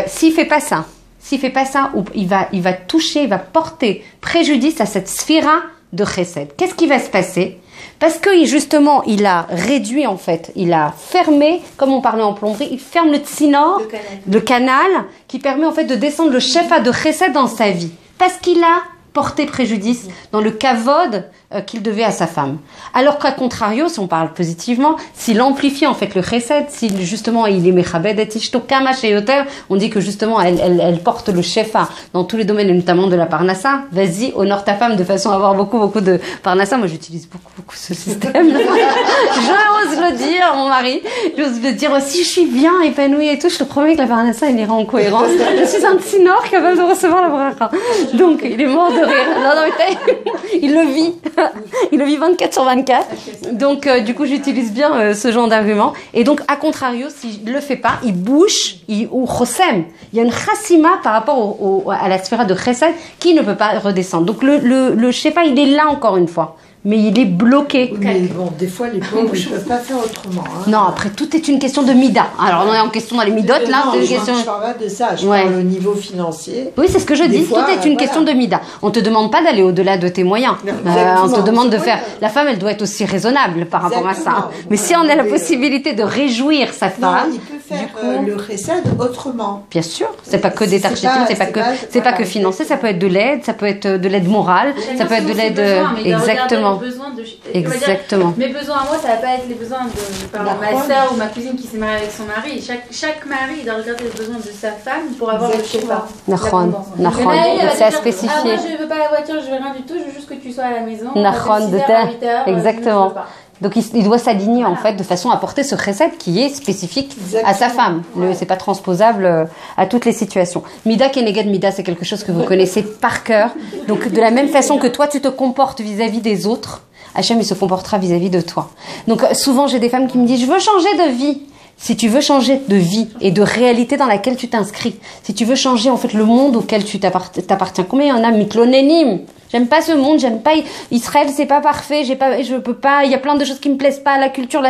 S'il fait pas ça, il va toucher, il va porter préjudice à cette sphira de chesed. Qu'est-ce qui va se passer? Parce que justement, il a réduit en fait, il a fermé, comme on parlait en plomberie, il ferme le tsinor, le canal, qui permet en fait de descendre le shefa de chesed dans sa vie. Parce qu'il a porté préjudice dans le kavod qu'il devait à sa femme. Alors qu'à contrario, si on parle positivement, s'il amplifie en fait le chesed, si justement il est mechabed et ishto kama sheyoter, on dit que justement elle porte le shefa dans tous les domaines, et notamment de la parnassa. Vas-y, honore ta femme de façon à avoir beaucoup de parnassa. Moi, j'utilise beaucoup ce système. J'ose le dire, mon mari. J'ose le dire, si je suis bien épanouie et tout, je te promets que la parnassa, elle ira en cohérence. Je suis un tsinor capable de recevoir la bracha. Donc, il est mort de rire. Non, il le vit. Il le vit 24/24. Donc, du coup, j'utilise bien ce genre d'argument. Et donc, à contrario, s'il ne le fait pas, il bouche, ou chosem. Il y a une chassima par rapport à la sphère de chesed qui ne peut pas redescendre. Donc, le shefa, il est là encore une fois. Mais il est bloqué. Mais bon, des fois, les pauvres, ils ne peuvent pas faire autrement. Hein. Non, après, tout est une question de mida. Alors, on est en question dans les midotes, là. Non, c'est une question... je parle pas de ça. Je parle au niveau financier. Oui, c'est ce que je dis. Fois, tout est une question de mida. On ne te demande pas d'aller au-delà de tes moyens. On te demande de faire... La femme, elle doit être aussi raisonnable par rapport à ça. Mais si on a la possibilité de réjouir sa femme... il peut faire le chesed autrement. Bien sûr. C'est pas que des tarchetim, c'est pas que financier. Ça peut être de l'aide, ça peut être de l'aide morale, ça peut être de l'aide... Exactement. Exactement. Mes besoins à moi, ça va pas être les besoins de ma soeur ou ma cousine qui s'est mariée avec son mari. Chaque mari doit regarder les besoins de sa femme pour avoir le shefa. C'est à spécifier. Moi, je veux pas la voiture, je veux rien du tout, je veux juste que tu sois à la maison. Exactement. Donc il doit s'aligner en fait de façon à porter ce chesed qui est spécifique à sa femme. C'est pas transposable à toutes les situations. Mida keneged mida, c'est quelque chose que vous connaissez par cœur. Donc de la même façon que toi tu te comportes vis-à-vis des autres, Hachem il se comportera vis-à-vis de toi. Donc souvent j'ai des femmes qui me disent je veux changer de vie. Si tu veux changer de vie et de réalité dans laquelle tu t'inscris, si tu veux changer en fait le monde auquel tu t'appartiens, combien il y en a mitlonénim? J'aime pas ce monde, j'aime pas Israël, c'est pas parfait, je peux pas, il y a plein de choses qui me plaisent pas, la culture,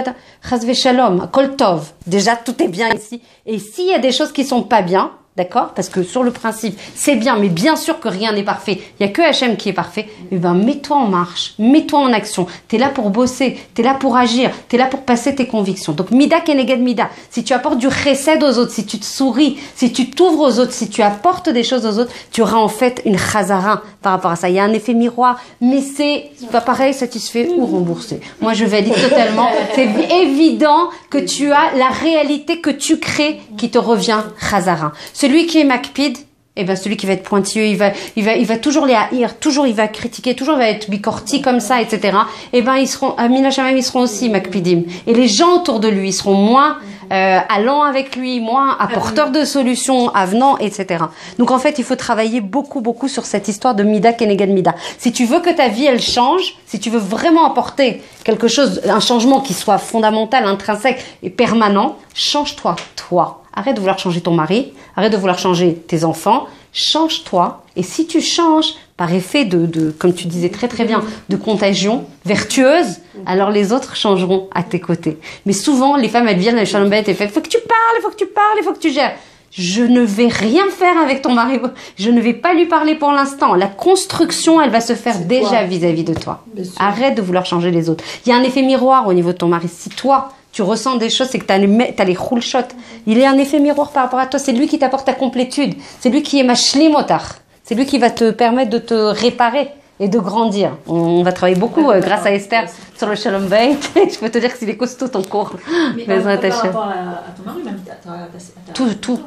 chas shalom, kol tov. Déjà tout est bien ici. Et s'il y a des choses qui sont pas bien, d'accord? Parce que sur le principe, c'est bien, mais bien sûr que rien n'est parfait. Il y a que Hachem qui est parfait. Eh ben, mets-toi en marche, mets-toi en action. T'es là pour bosser, t'es là pour agir, t'es là pour passer tes convictions. Donc, mida keneged mida. Si tu apportes du chesed aux autres, si tu te souris, si tu t'ouvres aux autres, si tu apportes des choses aux autres, tu auras en fait une chazara par rapport à ça. Il y a un effet miroir, mais c'est pas pareil, satisfait ou remboursé. Moi, je valide totalement. C'est évident que tu as la réalité que tu crées qui te revient chazara. Celui qui est makpid, eh ben celui qui va être pointilleux, il va toujours les haïr, toujours il va critiquer, toujours il va être bicorti comme ça, etc. Eh ben ils seront, Amina Shamam, ils seront aussi makpidim. Et les gens autour de lui, ils seront moins allant avec lui, moins apporteur de solutions, avenant, etc. Donc en fait, il faut travailler beaucoup sur cette histoire de Mida Keneged Mida. Si tu veux que ta vie, elle change, si tu veux vraiment apporter quelque chose, un changement qui soit fondamental, intrinsèque et permanent, change-toi, toi. Arrête de vouloir changer ton mari, arrête de vouloir changer tes enfants, change-toi. Et si tu changes par effet de comme tu disais très bien, de contagion vertueuse, alors les autres changeront à tes côtés. Mais souvent, les femmes, elles viennent à Shalom Bayit et font « faut que tu parles, il faut que tu gères ». Je ne vais rien faire avec ton mari. Je ne vais pas lui parler pour l'instant. La construction, elle va se faire déjà vis-à-vis de toi. Arrête de vouloir changer les autres. Il y a un effet miroir au niveau de ton mari. Si toi, tu ressens des choses, c'est que tu as les roulchottes. Il y a un effet miroir par rapport à toi. C'est lui qui t'apporte ta complétude. C'est lui qui est mashlimotach. C'est lui qui va te permettre de te réparer et de grandir. On va travailler beaucoup grâce à Esther sur le Shalom Bayit. Je peux te dire que c'est des costauds ton cours. Mais par rapport à ton mari, même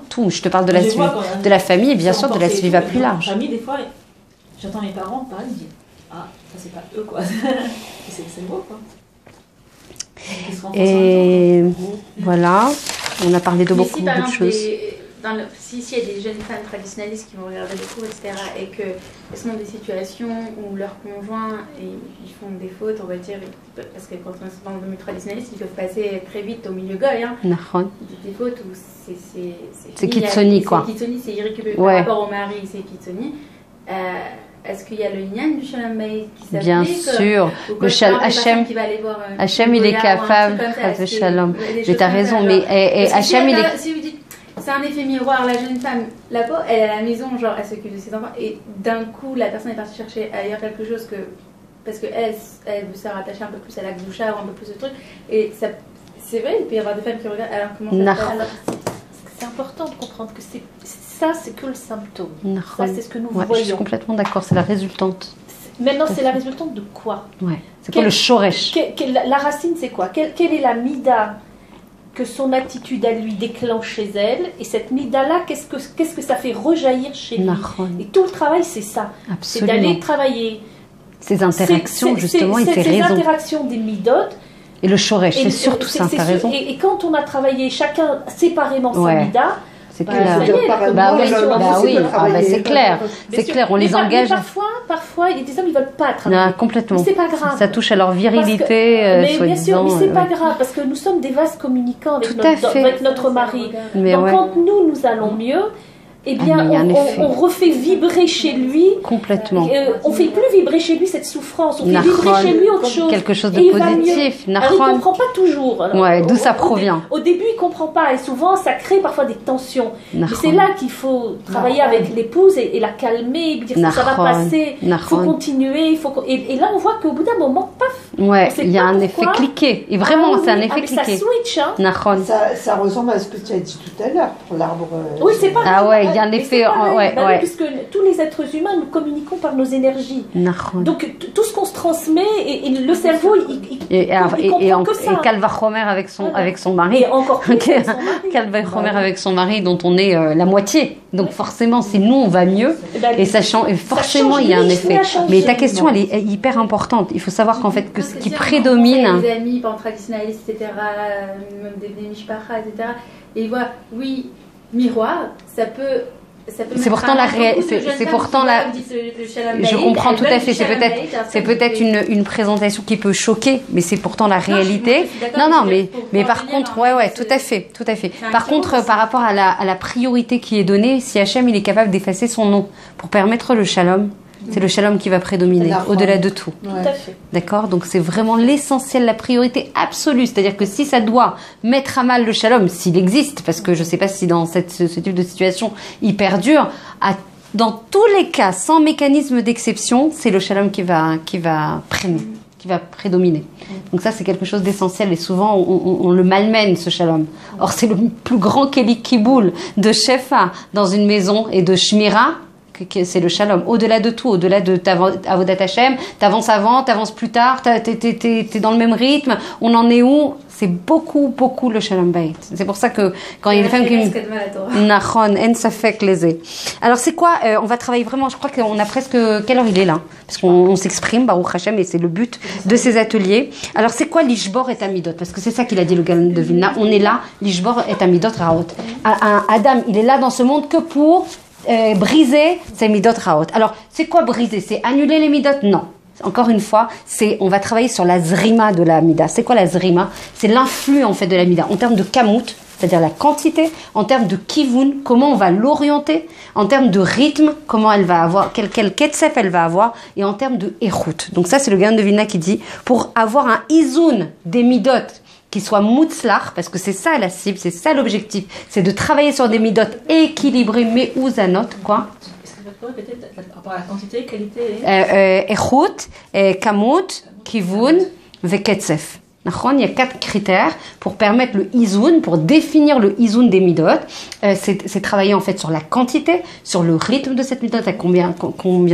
tout. Je te parle de la famille et bien sûr de la suiva plus large. La famille, des fois, j'entends mes parents parler, je me dis ah, ça c'est pas eux quoi. C'est beau quoi. Et voilà, on a parlé de beaucoup de choses. S'il y a des jeunes femmes traditionnalistes qui vont regarder des cours, etc., et qu'elles sont dans des situations où leurs conjoints ils font des fautes, on va dire, parce que quand on est dans le milieu traditionnaliste, ils peuvent passer très vite au milieu goy, hein, des fautes où c'est kitsoni, quoi. C'est kitsoni, c'est irrécupérable par rapport au mari, c'est kitsoni. Est-ce qu'il y a le Nyan du Shalom Bayit qui s'applique? Bien sûr. Le Hachem, il est capable de Shalom. Mais tu as raison, mais Hachem, il est... Si vous dites, c'est un effet miroir, la jeune femme, la peau, elle est à la maison, genre, elle s'occupe de ses enfants, et d'un coup, la personne est partie chercher ailleurs quelque chose parce qu'elle veut se rattacher un peu plus à la gdoucha ou un peu plus de trucs, et ça, c'est vrai, il peut y avoir des femmes qui regardent, alors comment ça se fait? C'est important de comprendre que ça, c'est que le symptôme. Ça, c'est ce que nous voyons. Je suis complètement d'accord, c'est la résultante. Maintenant, c'est la résultante de quoi? C'est quoi le shoresh? La racine, c'est quoi? Quelle est la mida que son attitude à lui déclenche chez elle? Et cette mida-là, qu'est-ce que ça fait rejaillir chez lui? Et tout le travail, c'est ça. C'est d'aller travailler ces interactions, justement, et ces raisons. Ces interactions des midotes. Et le shoresh, c'est surtout ça, tu as raison. Et quand on a travaillé chacun séparément sa mida, c'est clair. C'est clair. C'est clair, on les engage. Mais parfois, il y a des hommes, ils ne veulent pas travailler. Complètement. Mais c'est pas grave. Ça touche à leur virilité. Mais bien sûr, mais c'est pas grave, parce que nous sommes des vases communicants avec notre mari. Donc quand nous allons mieux, eh bien, on refait vibrer chez lui. Complètement. On fait plus vibrer chez lui cette souffrance. On fait vibrer chez lui autre chose. Quelque chose de positif. Alors, il ne comprend pas toujours. D'où ça provient. Au début, il ne comprend pas. Et souvent, ça crée parfois des tensions. Mais c'est là qu'il faut travailler avec l'épouse et la calmer. Lui dire ça va passer. Il faut continuer. Et là, on voit qu'au bout d'un moment, paf. Il y a un effet cliqué. Et vraiment, c'est un effet cliqué. Ça switch. Ça ressemble à ce que tu as dit tout à l'heure pour l'arbre. Oui, c'est pas il y a un effet... puisque tous les êtres humains, nous communiquons par nos énergies. Donc, tout ce qu'on se transmet, et le cerveau, il comprend que ça. Et Kalva Chomer avec son mari. Et encore plus avec son mari. Kalva Chomer avec son mari, dont on est la moitié. Donc, forcément, si nous, on va mieux, et forcément, il y a un effet. Mais ta question, elle est hyper importante. Il faut savoir qu'en fait, que ce qui prédomine... Des amis, par traditionnalistes, etc., même des mishpacha, etc., et ils voient, oui... miroir, ça peut c'est pourtant la c'est pourtant la je comprends tout à fait, c'est peut-être une présentation qui peut choquer, mais c'est pourtant la réalité. Mais par contre tout à fait. Par contre, par rapport à la priorité qui est donnée, si Hachem il est capable d'effacer son nom pour permettre le shalom, c'est le shalom qui va prédominer au-delà de tout. Tout à fait. D'accord? Donc c'est vraiment l'essentiel, la priorité absolue. C'est-à-dire que si ça doit mettre à mal le shalom, s'il existe, parce que je ne sais pas si dans ce type de situation il perdure, dans tous les cas, sans mécanisme d'exception, c'est le shalom qui va prédominer. Donc ça, c'est quelque chose d'essentiel et souvent, on le malmène, ce shalom. Or, c'est le plus grand Keli Kiboul de Shefa dans une maison et de Shmira c'est le shalom. Au-delà de tout, au-delà de ta avodat Hashem, t'avances avant, t'avances plus tard, t'es dans le même rythme. On en est où? C'est beaucoup le shalom bayit. C'est pour ça que quand il y a des femmes qui Nachon, en safek lezé. Alors c'est quoi? On va travailler vraiment. Je crois qu'on a presque. Quelle heure il est là? Parce qu'on s'exprime, Baruch Hashem, et c'est le but de ces ateliers. Alors c'est quoi l'ishbor et amidot? Parce que c'est ça qu'il a dit le Gaon de Vilna. On est là, l'ishbor et amidot raot. Adam, il est là dans ce monde que pour briser ces midot raot. Alors c'est quoi briser? C'est annuler les midot? Non. Encore une fois, on va travailler sur la zrima de la mida. C'est quoi la zrima? C'est l'influx en fait de la mida en termes de kamut, c'est-à-dire la quantité, en termes de kivun, comment on va l'orienter, en termes de rythme, comment elle va avoir, quel ketsef elle va avoir, et en termes de éroute. Donc ça, c'est le Gaon de Vilna qui dit, pour avoir un izoun des midot qui soit mutzlach, parce que c'est ça la cible, c'est ça l'objectif, c'est de travailler sur des midot équilibrés, mais uzanot, quoi. Par la quantité, qualité Échout, kamut, kivun, veketsef. Il y a 4 critères pour permettre le izoun, pour définir le izoun des midot. C'est travailler en fait sur la quantité, sur le rythme de cette midot, à combien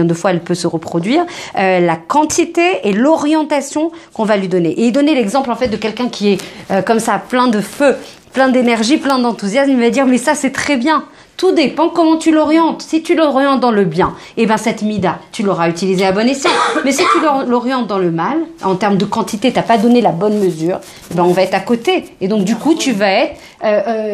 de fois elle peut se reproduire, la quantité et l'orientation qu'on va lui donner. Et il donnait l'exemple en fait de quelqu'un qui est comme ça, plein de feu, plein d'énergie, plein d'enthousiasme. Il va dire mais ça c'est très bien. Tout dépend comment tu l'orientes. Si tu l'orientes dans le bien, eh ben cette mida, tu l'auras utilisée à bon escient. Mais si tu l'orientes dans le mal, en termes de quantité, t'as pas donné la bonne mesure, ben on va être à côté. Et donc du coup, tu vas être,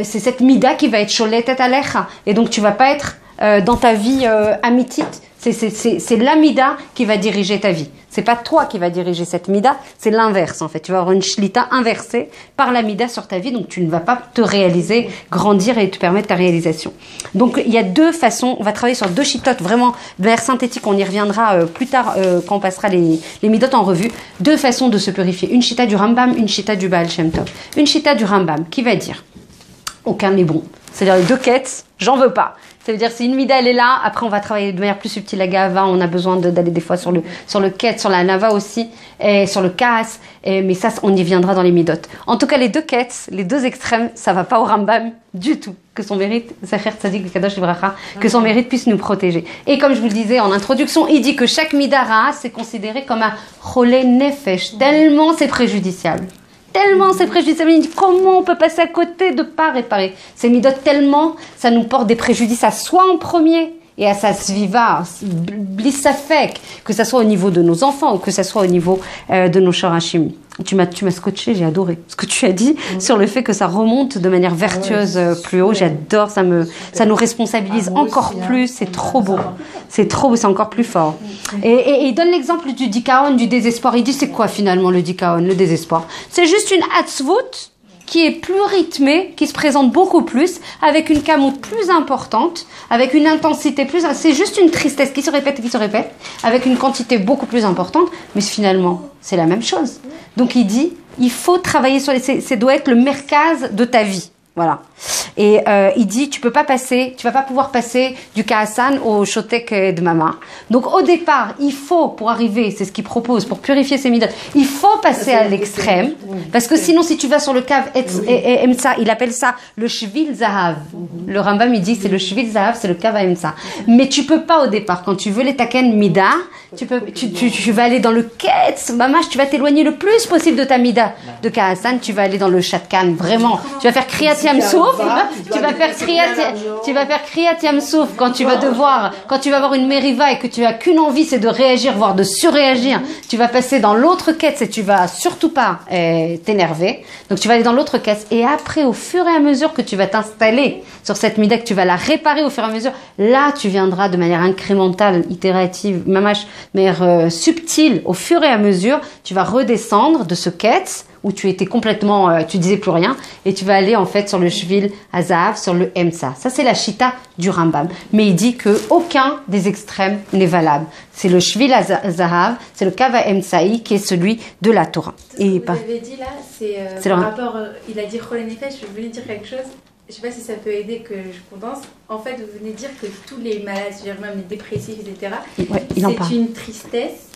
c'est cette mida qui va être sholetet alecha. Et donc tu vas pas être dans ta vie amitite. C'est la mida qui va diriger ta vie. C'est pas toi qui va diriger cette mida, c'est l'inverse en fait. Tu vas avoir une shlita inversée par la mida sur ta vie, donc tu ne vas pas te réaliser, grandir et te permettre ta réalisation. Donc il y a 2 façons, on va travailler sur 2 shittot vraiment de manière synthétique, on y reviendra plus tard quand on passera les midot en revue. 2 façons de se purifier, une shita du Rambam, une shita du Baal Shem Tov. Une shita du Rambam qui va dire aucun n'est bon, c'est-à-dire les 2 quêtes, j'en veux pas. Ça veut dire si une mida elle est là, après on va travailler de manière plus subtile la gava, on a besoin d'aller des fois sur le ket, sur la nava aussi, et sur le kaas, mais ça on y viendra dans les midot. En tout cas les 2 quêtes, les 2 extrêmes, ça va pas au Rambam du tout. Que son mérite, Zacher Tzadik Kadosh Libracha, que son mérite puisse nous protéger. Et comme je vous le disais en introduction, il dit que chaque midara c'est considéré comme un cholé nefesh, tellement c'est préjudiciable. Tellement c'est préjudiciable, il dit comment on peut passer à côté de pas réparer ces midot, tellement ça nous porte des préjudices à soi en premier et à sa sviva, blissafek, que ça soit au niveau de nos enfants ou que ça soit au niveau de nos shorashim. Tu m'as scotché, j'ai adoré ce que tu as dit sur le fait que ça remonte de manière vertueuse plus haut. J'adore, ça nous responsabilise encore plus. C'est trop beau, c'est encore plus fort. Et il donne l'exemple du dikaon, du désespoir. Il dit c'est quoi finalement le dikaon, le désespoir? C'est juste une atzvut qui est plus rythmée, qui se présente beaucoup plus, avec une camoute plus importante, avec une intensité plus... C'est juste une tristesse qui se répète, avec une quantité beaucoup plus importante, mais finalement, c'est la même chose. Donc il dit, il faut travailler sur ça doit être le merkaz de ta vie. Voilà. Et il dit, tu vas pas pouvoir passer du Kaasan au Shotek de Mama. Donc au départ, il faut, pour arriver, c'est ce qu'il propose, pour purifier ses midot, il faut passer à l'extrême, parce que sinon si tu vas sur le Kav Emsa, il appelle ça le Shvil Zahav. Le Rambam il dit c'est le Shvil Zahav, c'est le Kav Emsa. Mais tu peux pas au départ, quand tu veux les Taken Mida, tu vas aller dans le Ketz, Mamash, tu vas t'éloigner le plus possible de ta Mida de Kaasan, tu vas aller dans le Shatkan, vraiment. Tu vas faire Kriyat Yam Souf, tu vas faire Kriyat Yam Souf quand tu vas avoir une mériva et que tu as qu'une envie, c'est de réagir, voire de surréagir. Tu vas passer dans l'autre quête et tu vas surtout pas t'énerver. Donc tu vas aller dans l'autre quête et après, au fur et à mesure que tu vas t'installer sur cette mida, que tu vas la réparer au fur et à mesure, là tu viendras de manière incrémentale, itérative, mamash, mais subtile, au fur et à mesure, tu vas redescendre de ce quête où tu étais complètement, tu disais plus rien, et tu vas aller en fait sur le Shvil Hazav, sur le Emsa. Ça c'est la Shita du Rambam. Mais il dit que aucun des extrêmes n'est valable. C'est le Shvil Hazav, c'est le Kava Emsaï qui est celui de la Torah. Et vous avez dit là, c'est par rapport, il a dit Chol Nefesh, je voulais dire quelque chose. Je ne sais pas si ça peut aider que je condense. En fait, vous venez de dire que tous les malades, c'est-à-dire même les dépressifs, etc., c'est une tristesse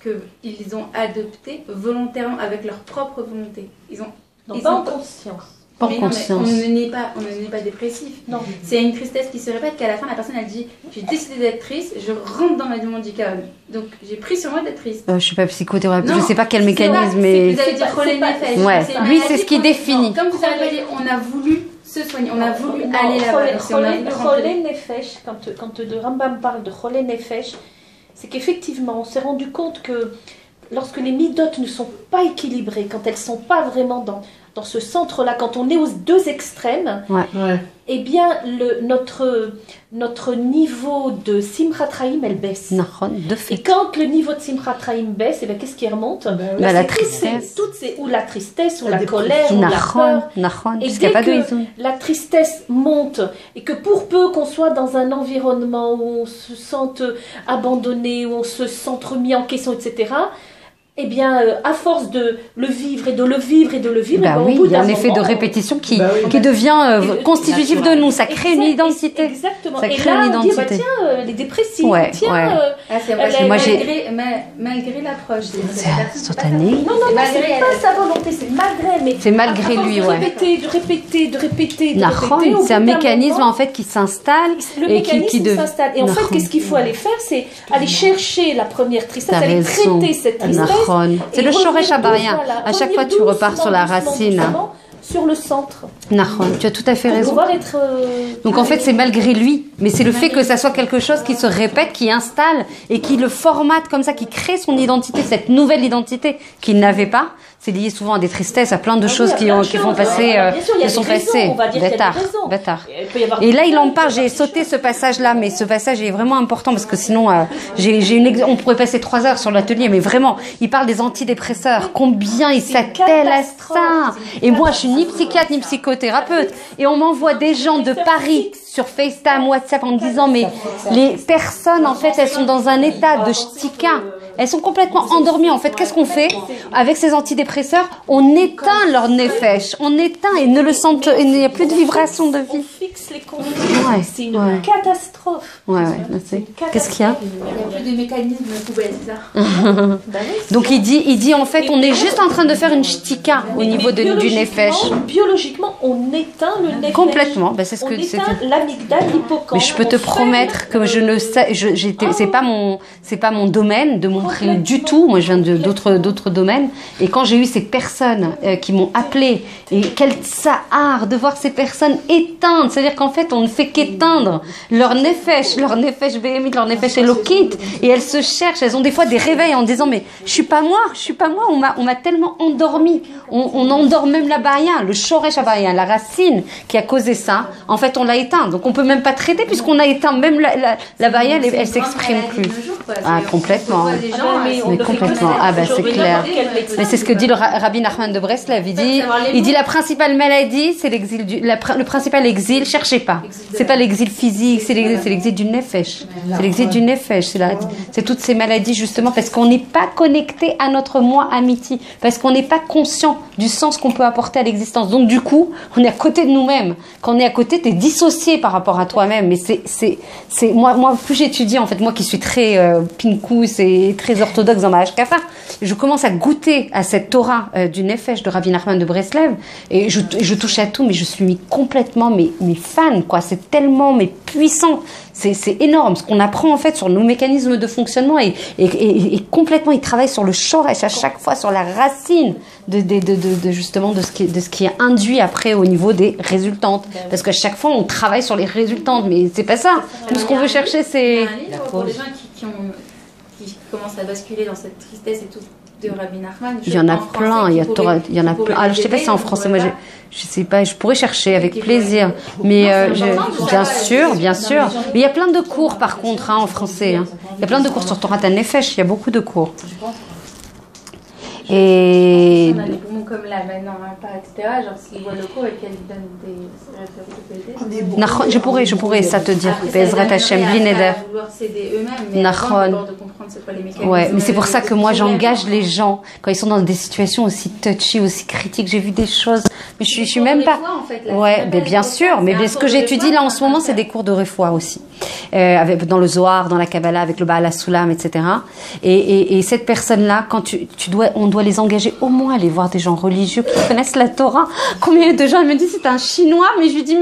qu'ils ont adoptée volontairement, avec leur propre volonté. Ils ont pas en conscience. Par mais conscience. Non, mais on ne n'est pas dépressif. Non. C'est une tristesse qui se répète qu'à la fin, la personne elle dit j'ai décidé d'être triste, je rentre dans ma dimension du chaos. Donc j'ai pris sur moi d'être triste. Je suis pas psychothérapeute, je sais pas quel mécanisme, mais. Vous allez dire Rolé Nefesh. Ouais, lui c'est ce qui définit. Comme vous avez dit, on a voulu se soigner, on a voulu aller là-bas. Rolé Nefesh, quand le Rambam parle de Rolé Nefesh, c'est qu'effectivement, on s'est rendu compte que lorsque les midotes ne sont pas équilibrées, quand elles ne sont pas vraiment dans ce centre-là, quand on est aux deux extrêmes, eh bien, notre niveau de Simchat Chaim, elle baisse. De fait. Et quand le niveau de Simchat Chaim baisse, eh bien, qu'est-ce qui remonte? La tristesse. Ou la tristesse, ou la colère, ou la peur. Et dès que la tristesse monte, et que pour peu qu'on soit dans un environnement où on se sente abandonné, où on se sent remis en question, etc., eh bien, à force de le vivre et de le vivre et de le vivre, bah oui, il y a un effet de répétition qui devient constitutif de nous. Ça crée une identité. Exactement. Ça crée et là, une identité. On dit, tiens, les dépressifs, malgré l'approche. C'est spontané. Non, c'est pas sa volonté, c'est malgré. Mais c'est malgré lui, de répéter. C'est un mécanisme en fait qui s'installe et qui s'installe. Et en fait, qu'est-ce qu'il faut aller faire? C'est aller chercher la première tristesse, aller traiter cette tristesse. C'est le Shoresh Abarien. À chaque fois, tu repars sur la racine. Sur le centre. Tu as tout à fait raison. Être, donc en fait, c'est malgré lui, mais c'est le fait que ça soit quelque chose qui se répète, qui installe et qui le formate comme ça, qui crée son identité, cette nouvelle identité qu'il n'avait pas. C'est lié souvent à des tristesses, à plein de choses qui sont passées. Bâtard. Et là, il en parle. J'ai sauté ce passage-là, mais ce passage est vraiment important parce que sinon, on pourrait passer 3 heures sur l'atelier, mais vraiment, il parle des antidépresseurs. Combien il s'attelle à ça. Et moi, je suis ni psychiatre ni psychothérapeute. Et on m'envoie des gens de Paris sur FaceTime, WhatsApp en me disant mais les personnes en fait elles sont dans un état de shtika. Elles sont complètement endormies. En fait, qu'est-ce qu'on fait avec ces antidépresseurs? On éteint leur nefesh. On éteint et ne le sentent. Il n'y a plus de vibration de vie. On fixe les conditions. C'est une catastrophe. Qu'est-ce qu'il y a? Il n'y a plus de mécanisme poubelle, c'est ça. Donc il dit en fait, on est juste en train de faire une shtika au niveau du nefesh. Biologiquement, on éteint le nefesh. Complètement. C'est ce que c'est. L'amygdale, l'hippocampe. Mais je peux te promettre que je ne sais. C'est pas mon domaine de mon du tout. Moi, je viens d'autres domaines. Et quand j'ai eu ces personnes qui m'ont appelé, et quel tsahar de voir ces personnes éteindre. C'est-à-dire qu'en fait, on ne fait qu'éteindre leur nefesh béhémite, leur nefesh elokit. Et elles se cherchent. Elles ont des fois des réveils en disant mais je suis pas moi. On m'a tellement endormi. On endort même la baïa, le shoresh abaïa, la racine qui a causé ça. En fait, on l'a éteint. Donc, on peut même pas traiter puisqu'on a éteint même la baïa. Elle s'exprime plus. Complètement. Mais complètement. C'est clair. Mais c'est ce que dit le Rabbi Nachman de Breslev. Il dit la principale maladie, c'est l'exil le principal exil. Cherchez pas. C'est pas l'exil physique, c'est l'exil du nefesh. C'est l'exil du nefesh. C'est toutes ces maladies justement parce qu'on n'est pas connecté à notre moi amiti, parce qu'on n'est pas conscient du sens qu'on peut apporter à l'existence. Donc du coup, on est à côté de nous-mêmes. Quand on est à côté, t'es dissocié par rapport à toi-même. Mais c'est moi plus j'étudie en fait, moi qui suis très pinkous et très orthodoxe dans ma hashkafa, je commence à goûter à cette Torah du Nefesh de Rabbi Nachman de Breslev et je touche à tout, mais je suis complètement mais fan quoi. C'est tellement mais puissant. C'est énorme ce qu'on apprend en fait sur nos mécanismes de fonctionnement et complètement il travaille sur le shoresh à chaque fois, sur la racine de justement de ce qui est induit après au niveau des résultantes, parce qu'à chaque fois on travaille sur les résultantes, mais c'est pas ça. Tout ce qu'on veut chercher c'est pour les gens qui commencent à basculer dans cette tristesse et tout de Rabbi Nachman. Il y en a plein, il y en a plein. Alors je sais pas si c'est en français, moi je sais pas, je pourrais chercher avec plaisir, mais bien sûr. Mais il y a plein de cours par contre en français. Il y a plein de cours sur Torah Nefesh, il y a beaucoup de cours. Et on a des poumons comme là maintenant, etc. Genre s'ils voient le cours et qu'elle donne des je pourrais ça te dire. Bezrat Hashem, Blineder. Ouais, mais c'est pour ça que moi j'engage les gens quand ils sont dans des situations aussi touchy, aussi critiques. J'ai vu des choses Mais je suis même pas. En fait, ouais, mais bien sûr. Mais ce que j'étudie là en ce moment, c'est des cours de refoua aussi, dans le Zohar, dans la Kabbalah, avec le Baal HaSulam, etc. Et cette personne-là, quand on doit les engager au moins à aller voir des gens religieux qui connaissent la Torah. Combien de gens me disent c'est un Chinois, mais je lui dis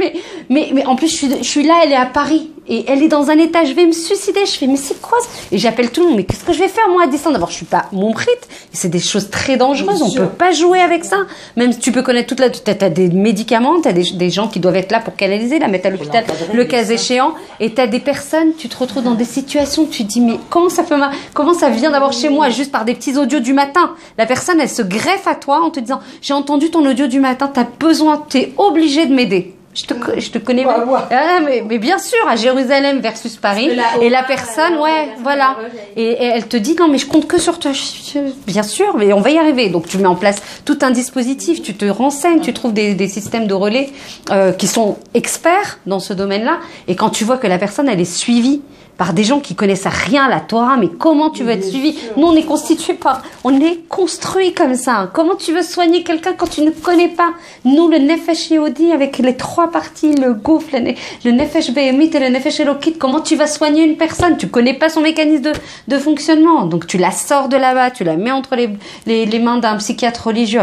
mais en plus je suis là, elle est à Paris. Et elle est dans un état, je vais me suicider. Je fais, mais c'est quoi ça? Et j'appelle tout le monde, mais qu'est-ce que je vais faire moi à distance? D'abord, je suis pas mombrite. C'est des choses très dangereuses. On peut pas jouer avec ça. Même si tu peux connaître t'as des médicaments, t'as des gens qui doivent être là pour canaliser, la mettre à l'hôpital, le cas échéant. Et t'as des personnes, tu te retrouves dans des situations, tu te dis, mais comment ça vient d'abord chez moi, juste par des petits audios du matin? La personne, elle se greffe à toi en te disant, j'ai entendu ton audio du matin, t'es obligé de m'aider. Je te connais. Mais bien sûr, à Jérusalem versus Paris. Et la personne, voilà. Et elle te dit, non, mais je compte que sur toi. Bien sûr, mais on va y arriver. Donc, tu mets en place tout un dispositif, tu te renseignes, tu trouves des systèmes de relais qui sont experts dans ce domaine-là. Et quand tu vois que la personne, elle est suivie par des gens qui connaissent rien à la Torah, mais comment tu veux être suivi? Nous, on est constitué on est construit comme ça. Comment tu veux soigner quelqu'un quand tu ne connais pas? Nous, le Nefesh Yehudi, avec les 3 parties, le Gouf, le Nefesh Behemit et le Nefesh Elokit, comment tu vas soigner une personne? Tu connais pas son mécanisme de fonctionnement. Donc, tu la sors de là-bas, tu la mets entre les mains d'un psychiatre religieux.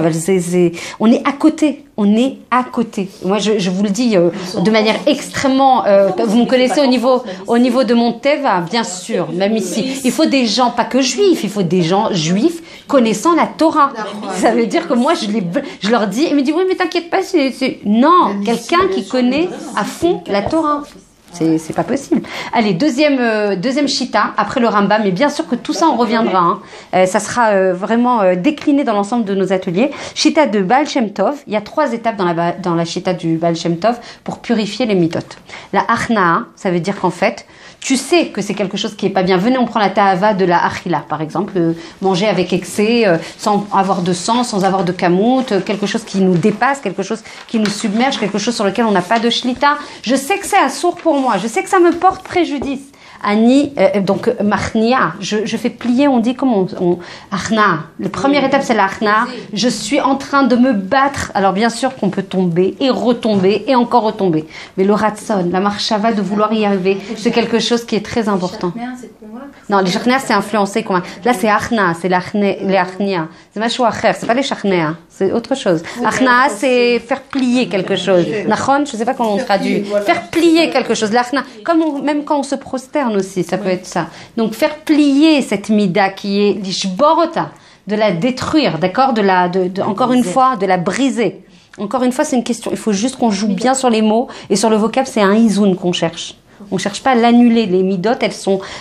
On est à côté. On est à côté. Moi, je vous le dis de manière extrêmement... vous me connaissez au niveau de mon Teva, bien sûr, même ici. Il faut des gens, pas que juifs, il faut des gens juifs connaissant la Torah. Ça veut dire que moi, je leur dis, ils me disent, oui, mais t'inquiète pas, Non, quelqu'un qui connaît à fond la Torah. C'est pas possible. Allez, deuxième shita, après le Rambam, mais bien sûr que tout ça, on reviendra. Ça sera vraiment décliné dans l'ensemble de nos ateliers. Shita de Baal Shem Tov, il y a 3 étapes dans la shita du Baal Shem Tov pour purifier les mitot. La achnaa, ça veut dire qu'en fait, tu sais que c'est quelque chose qui est pas bien. Venez, on prend la ta'ava de la achila, par exemple, manger avec excès, sans avoir de sang, sans avoir de kamout, quelque chose qui nous dépasse, quelque chose qui nous submerge, quelque chose sur lequel on n'a pas de shlita. Je sais que c'est assourd pour moi, je sais que ça me porte préjudice. Ani, donc machnia, je fais plier, on dit comment achna. La première étape c'est l'achna. Je suis en train de me battre. Alors bien sûr qu'on peut tomber et retomber et encore retomber. Mais le ratson, la marchava de vouloir y arriver, c'est quelque chose qui est très important. Non, les shachnia c'est influencer, convaincre. Là c'est achna, c'est les achnia. C'est machou acher, c'est pas les shachnia, c'est autre chose. Achna c'est faire plier quelque chose. Nachon, je sais pas comment on traduit. Faire plier quelque chose. L'achna, même quand on se prosterne aussi, ça peut être ça. Donc faire plier cette mida qui est l'ishborota, de la détruire, d'accord, encore une fois, de la briser. Encore une fois, c'est une question. Il faut juste qu'on joue bien sur les mots et sur le vocable, c'est un izoun qu'on cherche. On ne cherche pas à l'annuler. Les midot,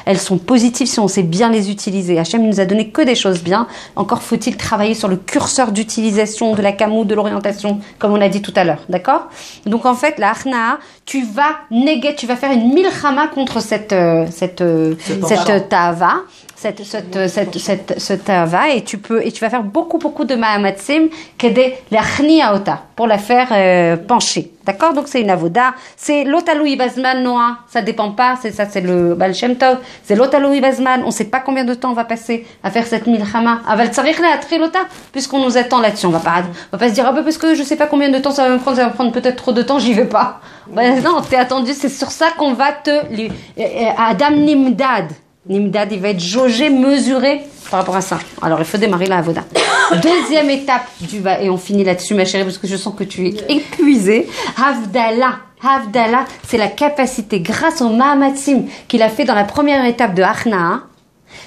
elles sont positives si on sait bien les utiliser. Hachem nous a donné que des choses bien. Encore faut-il travailler sur le curseur d'utilisation de la kamou, de l'orientation, comme on a dit tout à l'heure. D'accord? Donc en fait, la achnaa, tu vas faire une milchama contre cette ta'ava. Ce ta'ava, et tu vas faire beaucoup de ma'amatsim kede l'achnia ota, pour la faire pencher. D'accord? Donc c'est une avoda. C'est l'otaloui bazman noa. Ça dépend pas. C'est le Baal Shem Tov. C'est l'otaloui bazman. On sait pas combien de temps on va passer à faire cette milchama. Aval tzarich le'atrilota, puisqu'on nous attend là-dessus. On va pas se dire, parce que je sais pas combien de temps ça va me prendre. Ça va me prendre peut-être trop de temps. J'y vais pas. Non, t'es attendu. C'est sur ça qu'on va Adam Nimdad. Nimdad, il va être jaugé, mesuré par rapport à ça. Alors, il faut démarrer la avoda. Deuxième étape et on finit là-dessus, ma chérie, parce que je sens que tu es épuisée. Havdalah, c'est la capacité, grâce au Mahamatsim qu'il a fait dans la première étape de Achnaa.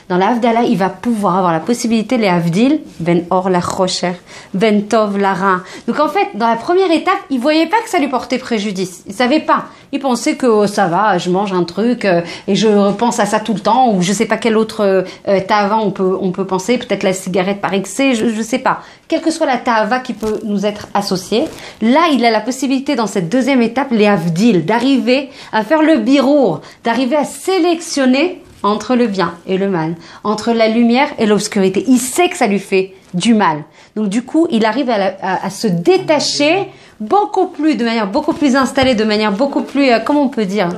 Dans la Havdalah, il va pouvoir avoir la possibilité, les Havdil, ben or la chosher, ben tov la ra. Donc en fait, dans la première étape, il voyait pas que ça lui portait préjudice. Il savait pas. Il pensait que ça va, je mange un truc et je pense à ça tout le temps, ou je sais pas quel autre ta'ava on peut penser, peut-être la cigarette par excès, je sais pas. Quelle que soit la ta'ava qui peut nous être associée, là il a la possibilité dans cette deuxième étape, les Havdil, d'arriver à faire le birour, d'arriver à sélectionner entre le bien et le mal, entre la lumière et l'obscurité. Il sait que ça lui fait du mal. Donc du coup, il arrive à se détacher de manière beaucoup plus installée, de manière beaucoup plus, comment on peut dire,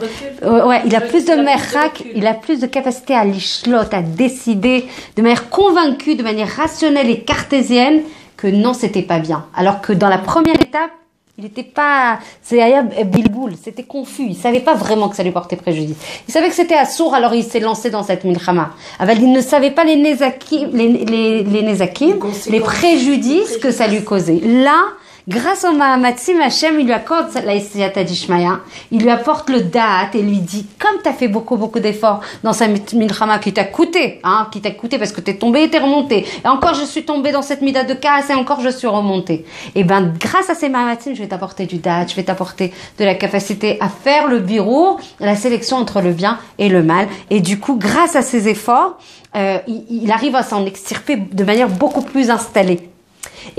il a plus de merrak, il a plus de capacité à l'ishlot, à décider de manière convaincue, de manière rationnelle et cartésienne, que non, c'était pas bien. Alors que dans la première étape, il n'était pas, c'est bilboul, c'était confus. Il savait pas vraiment que ça lui portait préjudice. Il savait que c'était assour, alors il s'est lancé dans cette milchama. Il ne savait pas les nezakim, les préjudices que ça lui causait. Là, grâce au Mahamatzim, Hachem, il lui accorde la Siyata Dishmaya. Il lui apporte le da'at et lui dit, comme tu as fait beaucoup d'efforts dans sa milchama qui t'a coûté parce que t'es tombé et t'es remonté. Et encore, je suis tombée dans cette mida de casse et encore, je suis remontée. Et ben, grâce à ces Mahamatzim, je vais t'apporter du da'at, je vais t'apporter de la capacité à faire le birour, la sélection entre le bien et le mal. Et du coup, grâce à ces efforts, il arrive à s'en extirper de manière beaucoup plus installée.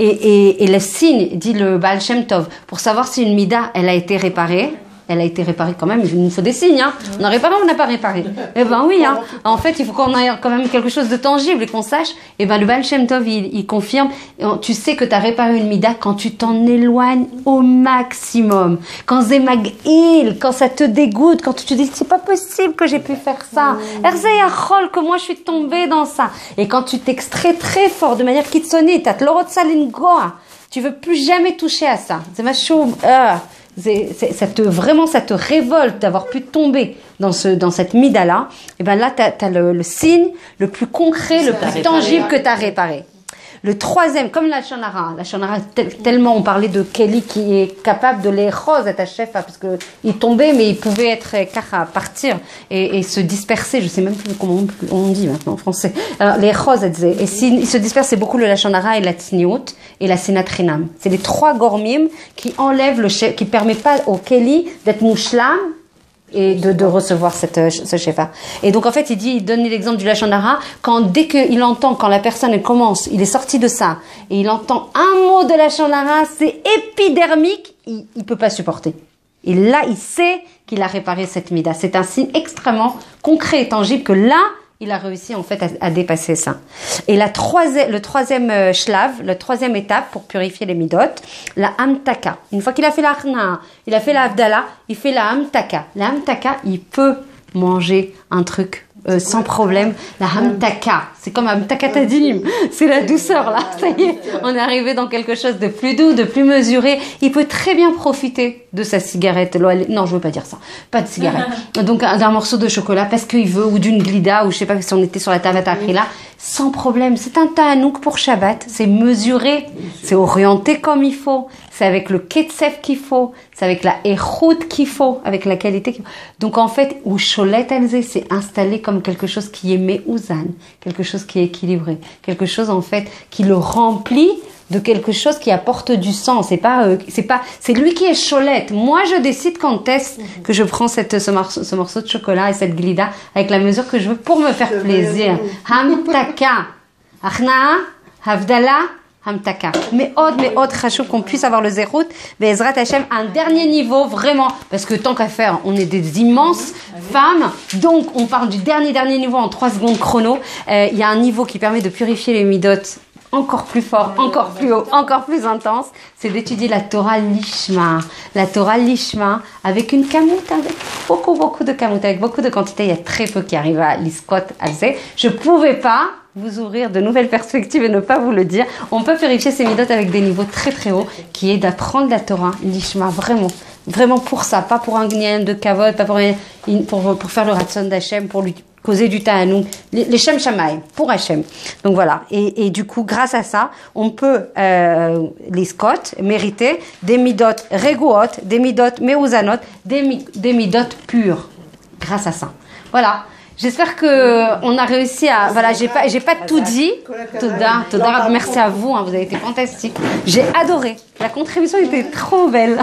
Et le signe, dit le Baal Shem Tov, pour savoir si une mida, elle a été réparée quand même, il nous faut des signes, hein. On a réparé ou on n'a pas réparé? Eh ben oui, hein. En fait, il faut qu'on ait quand même quelque chose de tangible et qu'on sache. Eh ben, le Baal Shem Tov, il confirme, tu sais que tu as réparé une mida quand tu t'en éloignes au maximum. Quand Zemagil, quand ça te dégoûte, quand tu te dis, c'est pas possible que j'ai pu faire ça. Erzeyachol, que moi je suis tombée dans ça. Et quand tu t'extrais très fort, de manière kitsonite, t'as l'orot salingoa, tu veux plus jamais toucher à ça. C'est ma chou, ça te révolte d'avoir pu tomber dans cette mida-là. Et ben là, t'as le signe le plus concret, le plus tangible que t'as réparé. Le troisième, comme la shonara, tellement on parlait de Kelly qui est capable de les roses à ta chef, parce que il tombait, mais il pouvait être à partir et se disperser. Je sais même plus comment on dit maintenant en français. Alors, les roses, et il se disperse, c'est beaucoup le lachonara et la tsniout et la sinatrinam. C'est les trois gormim qui enlèvent qui permet pas au Kelly d'être mouchlam et de recevoir ce shefa. Et donc en fait il donne l'exemple du lachonara, dès qu'il entend, quand la personne elle commence, il est sorti de ça et il entend un mot de lachonara, c'est épidermique, il peut pas supporter. Et là il sait qu'il a réparé cette mida. C'est un signe extrêmement concret et tangible que là il a réussi en fait à dépasser ça. Et le troisième shlav, la troisième étape pour purifier les midot, la hamtaka. Une fois qu'il a fait la achna, il a fait la havdalah, il fait la hamtaka. La hamtaka, il peut manger un truc sans problème. La hamtaka, c'est comme hamtaka tadim, c'est la douceur là. Ça y est, on est arrivé dans quelque chose de plus doux, de plus mesuré. Il peut très bien profiter de sa cigarette. Non, je veux pas dire ça. Pas de cigarette. Donc d'un morceau de chocolat parce qu'il veut, ou d'une glida, ou je sais pas si on était sur la tavata akrila, sans problème. C'est un ta'anouk pour Shabbat. C'est mesuré, c'est orienté comme il faut. C'est avec le ketsef qu'il faut, c'est avec la échoute qu'il faut, avec la qualité qu'il faut. Donc en fait, où Cholet Elzé s'est installé comme quelque chose qui est me'ouzan, quelque chose qui est équilibré, quelque chose en fait qui le remplit de quelque chose qui apporte du sens. C'est lui qui est Cholet. Moi, je décide quand est-ce que je prends ce morceau de chocolat et cette glida avec la mesure que je veux pour me faire plaisir. Hamtaka, achna, havdala, hamtaka. Mais autre chachou qu'on puisse avoir le zérout, Be'ezrat Hashem, un dernier niveau vraiment, parce que tant qu'à faire, on est des immenses femmes, donc on parle du dernier niveau en 3 secondes chrono. Il y a un niveau qui permet de purifier les midot encore plus fort, encore plus haut, encore plus intense, c'est d'étudier la Torah Lishma. La Torah Lishma avec une kamout, avec beaucoup de kamout, avec beaucoup de quantité. Il y a très peu qui arrivent à l'iskot alzé. Je pouvais pas vous ouvrir de nouvelles perspectives et ne pas vous le dire. On peut purifier ces midot avec des niveaux très hauts, qui est d'apprendre la Torah Lishma, vraiment pour ça, pas pour un gnien de kavod, pas pour faire le ratson d'Hachem, pour lui causer du ta'anouk, les Shem Shamaï, pour Hachem. Donc voilà. Et du coup, grâce à ça, on peut, les scot, mériter des midot reguot, des midot meuzanot, des midot purs. Grâce à ça. Voilà. J'espère que on a réussi à, voilà, j'ai pas tout dit. Toda, merci à vous, hein, vous avez été fantastiques. J'ai adoré. La contribution était trop belle.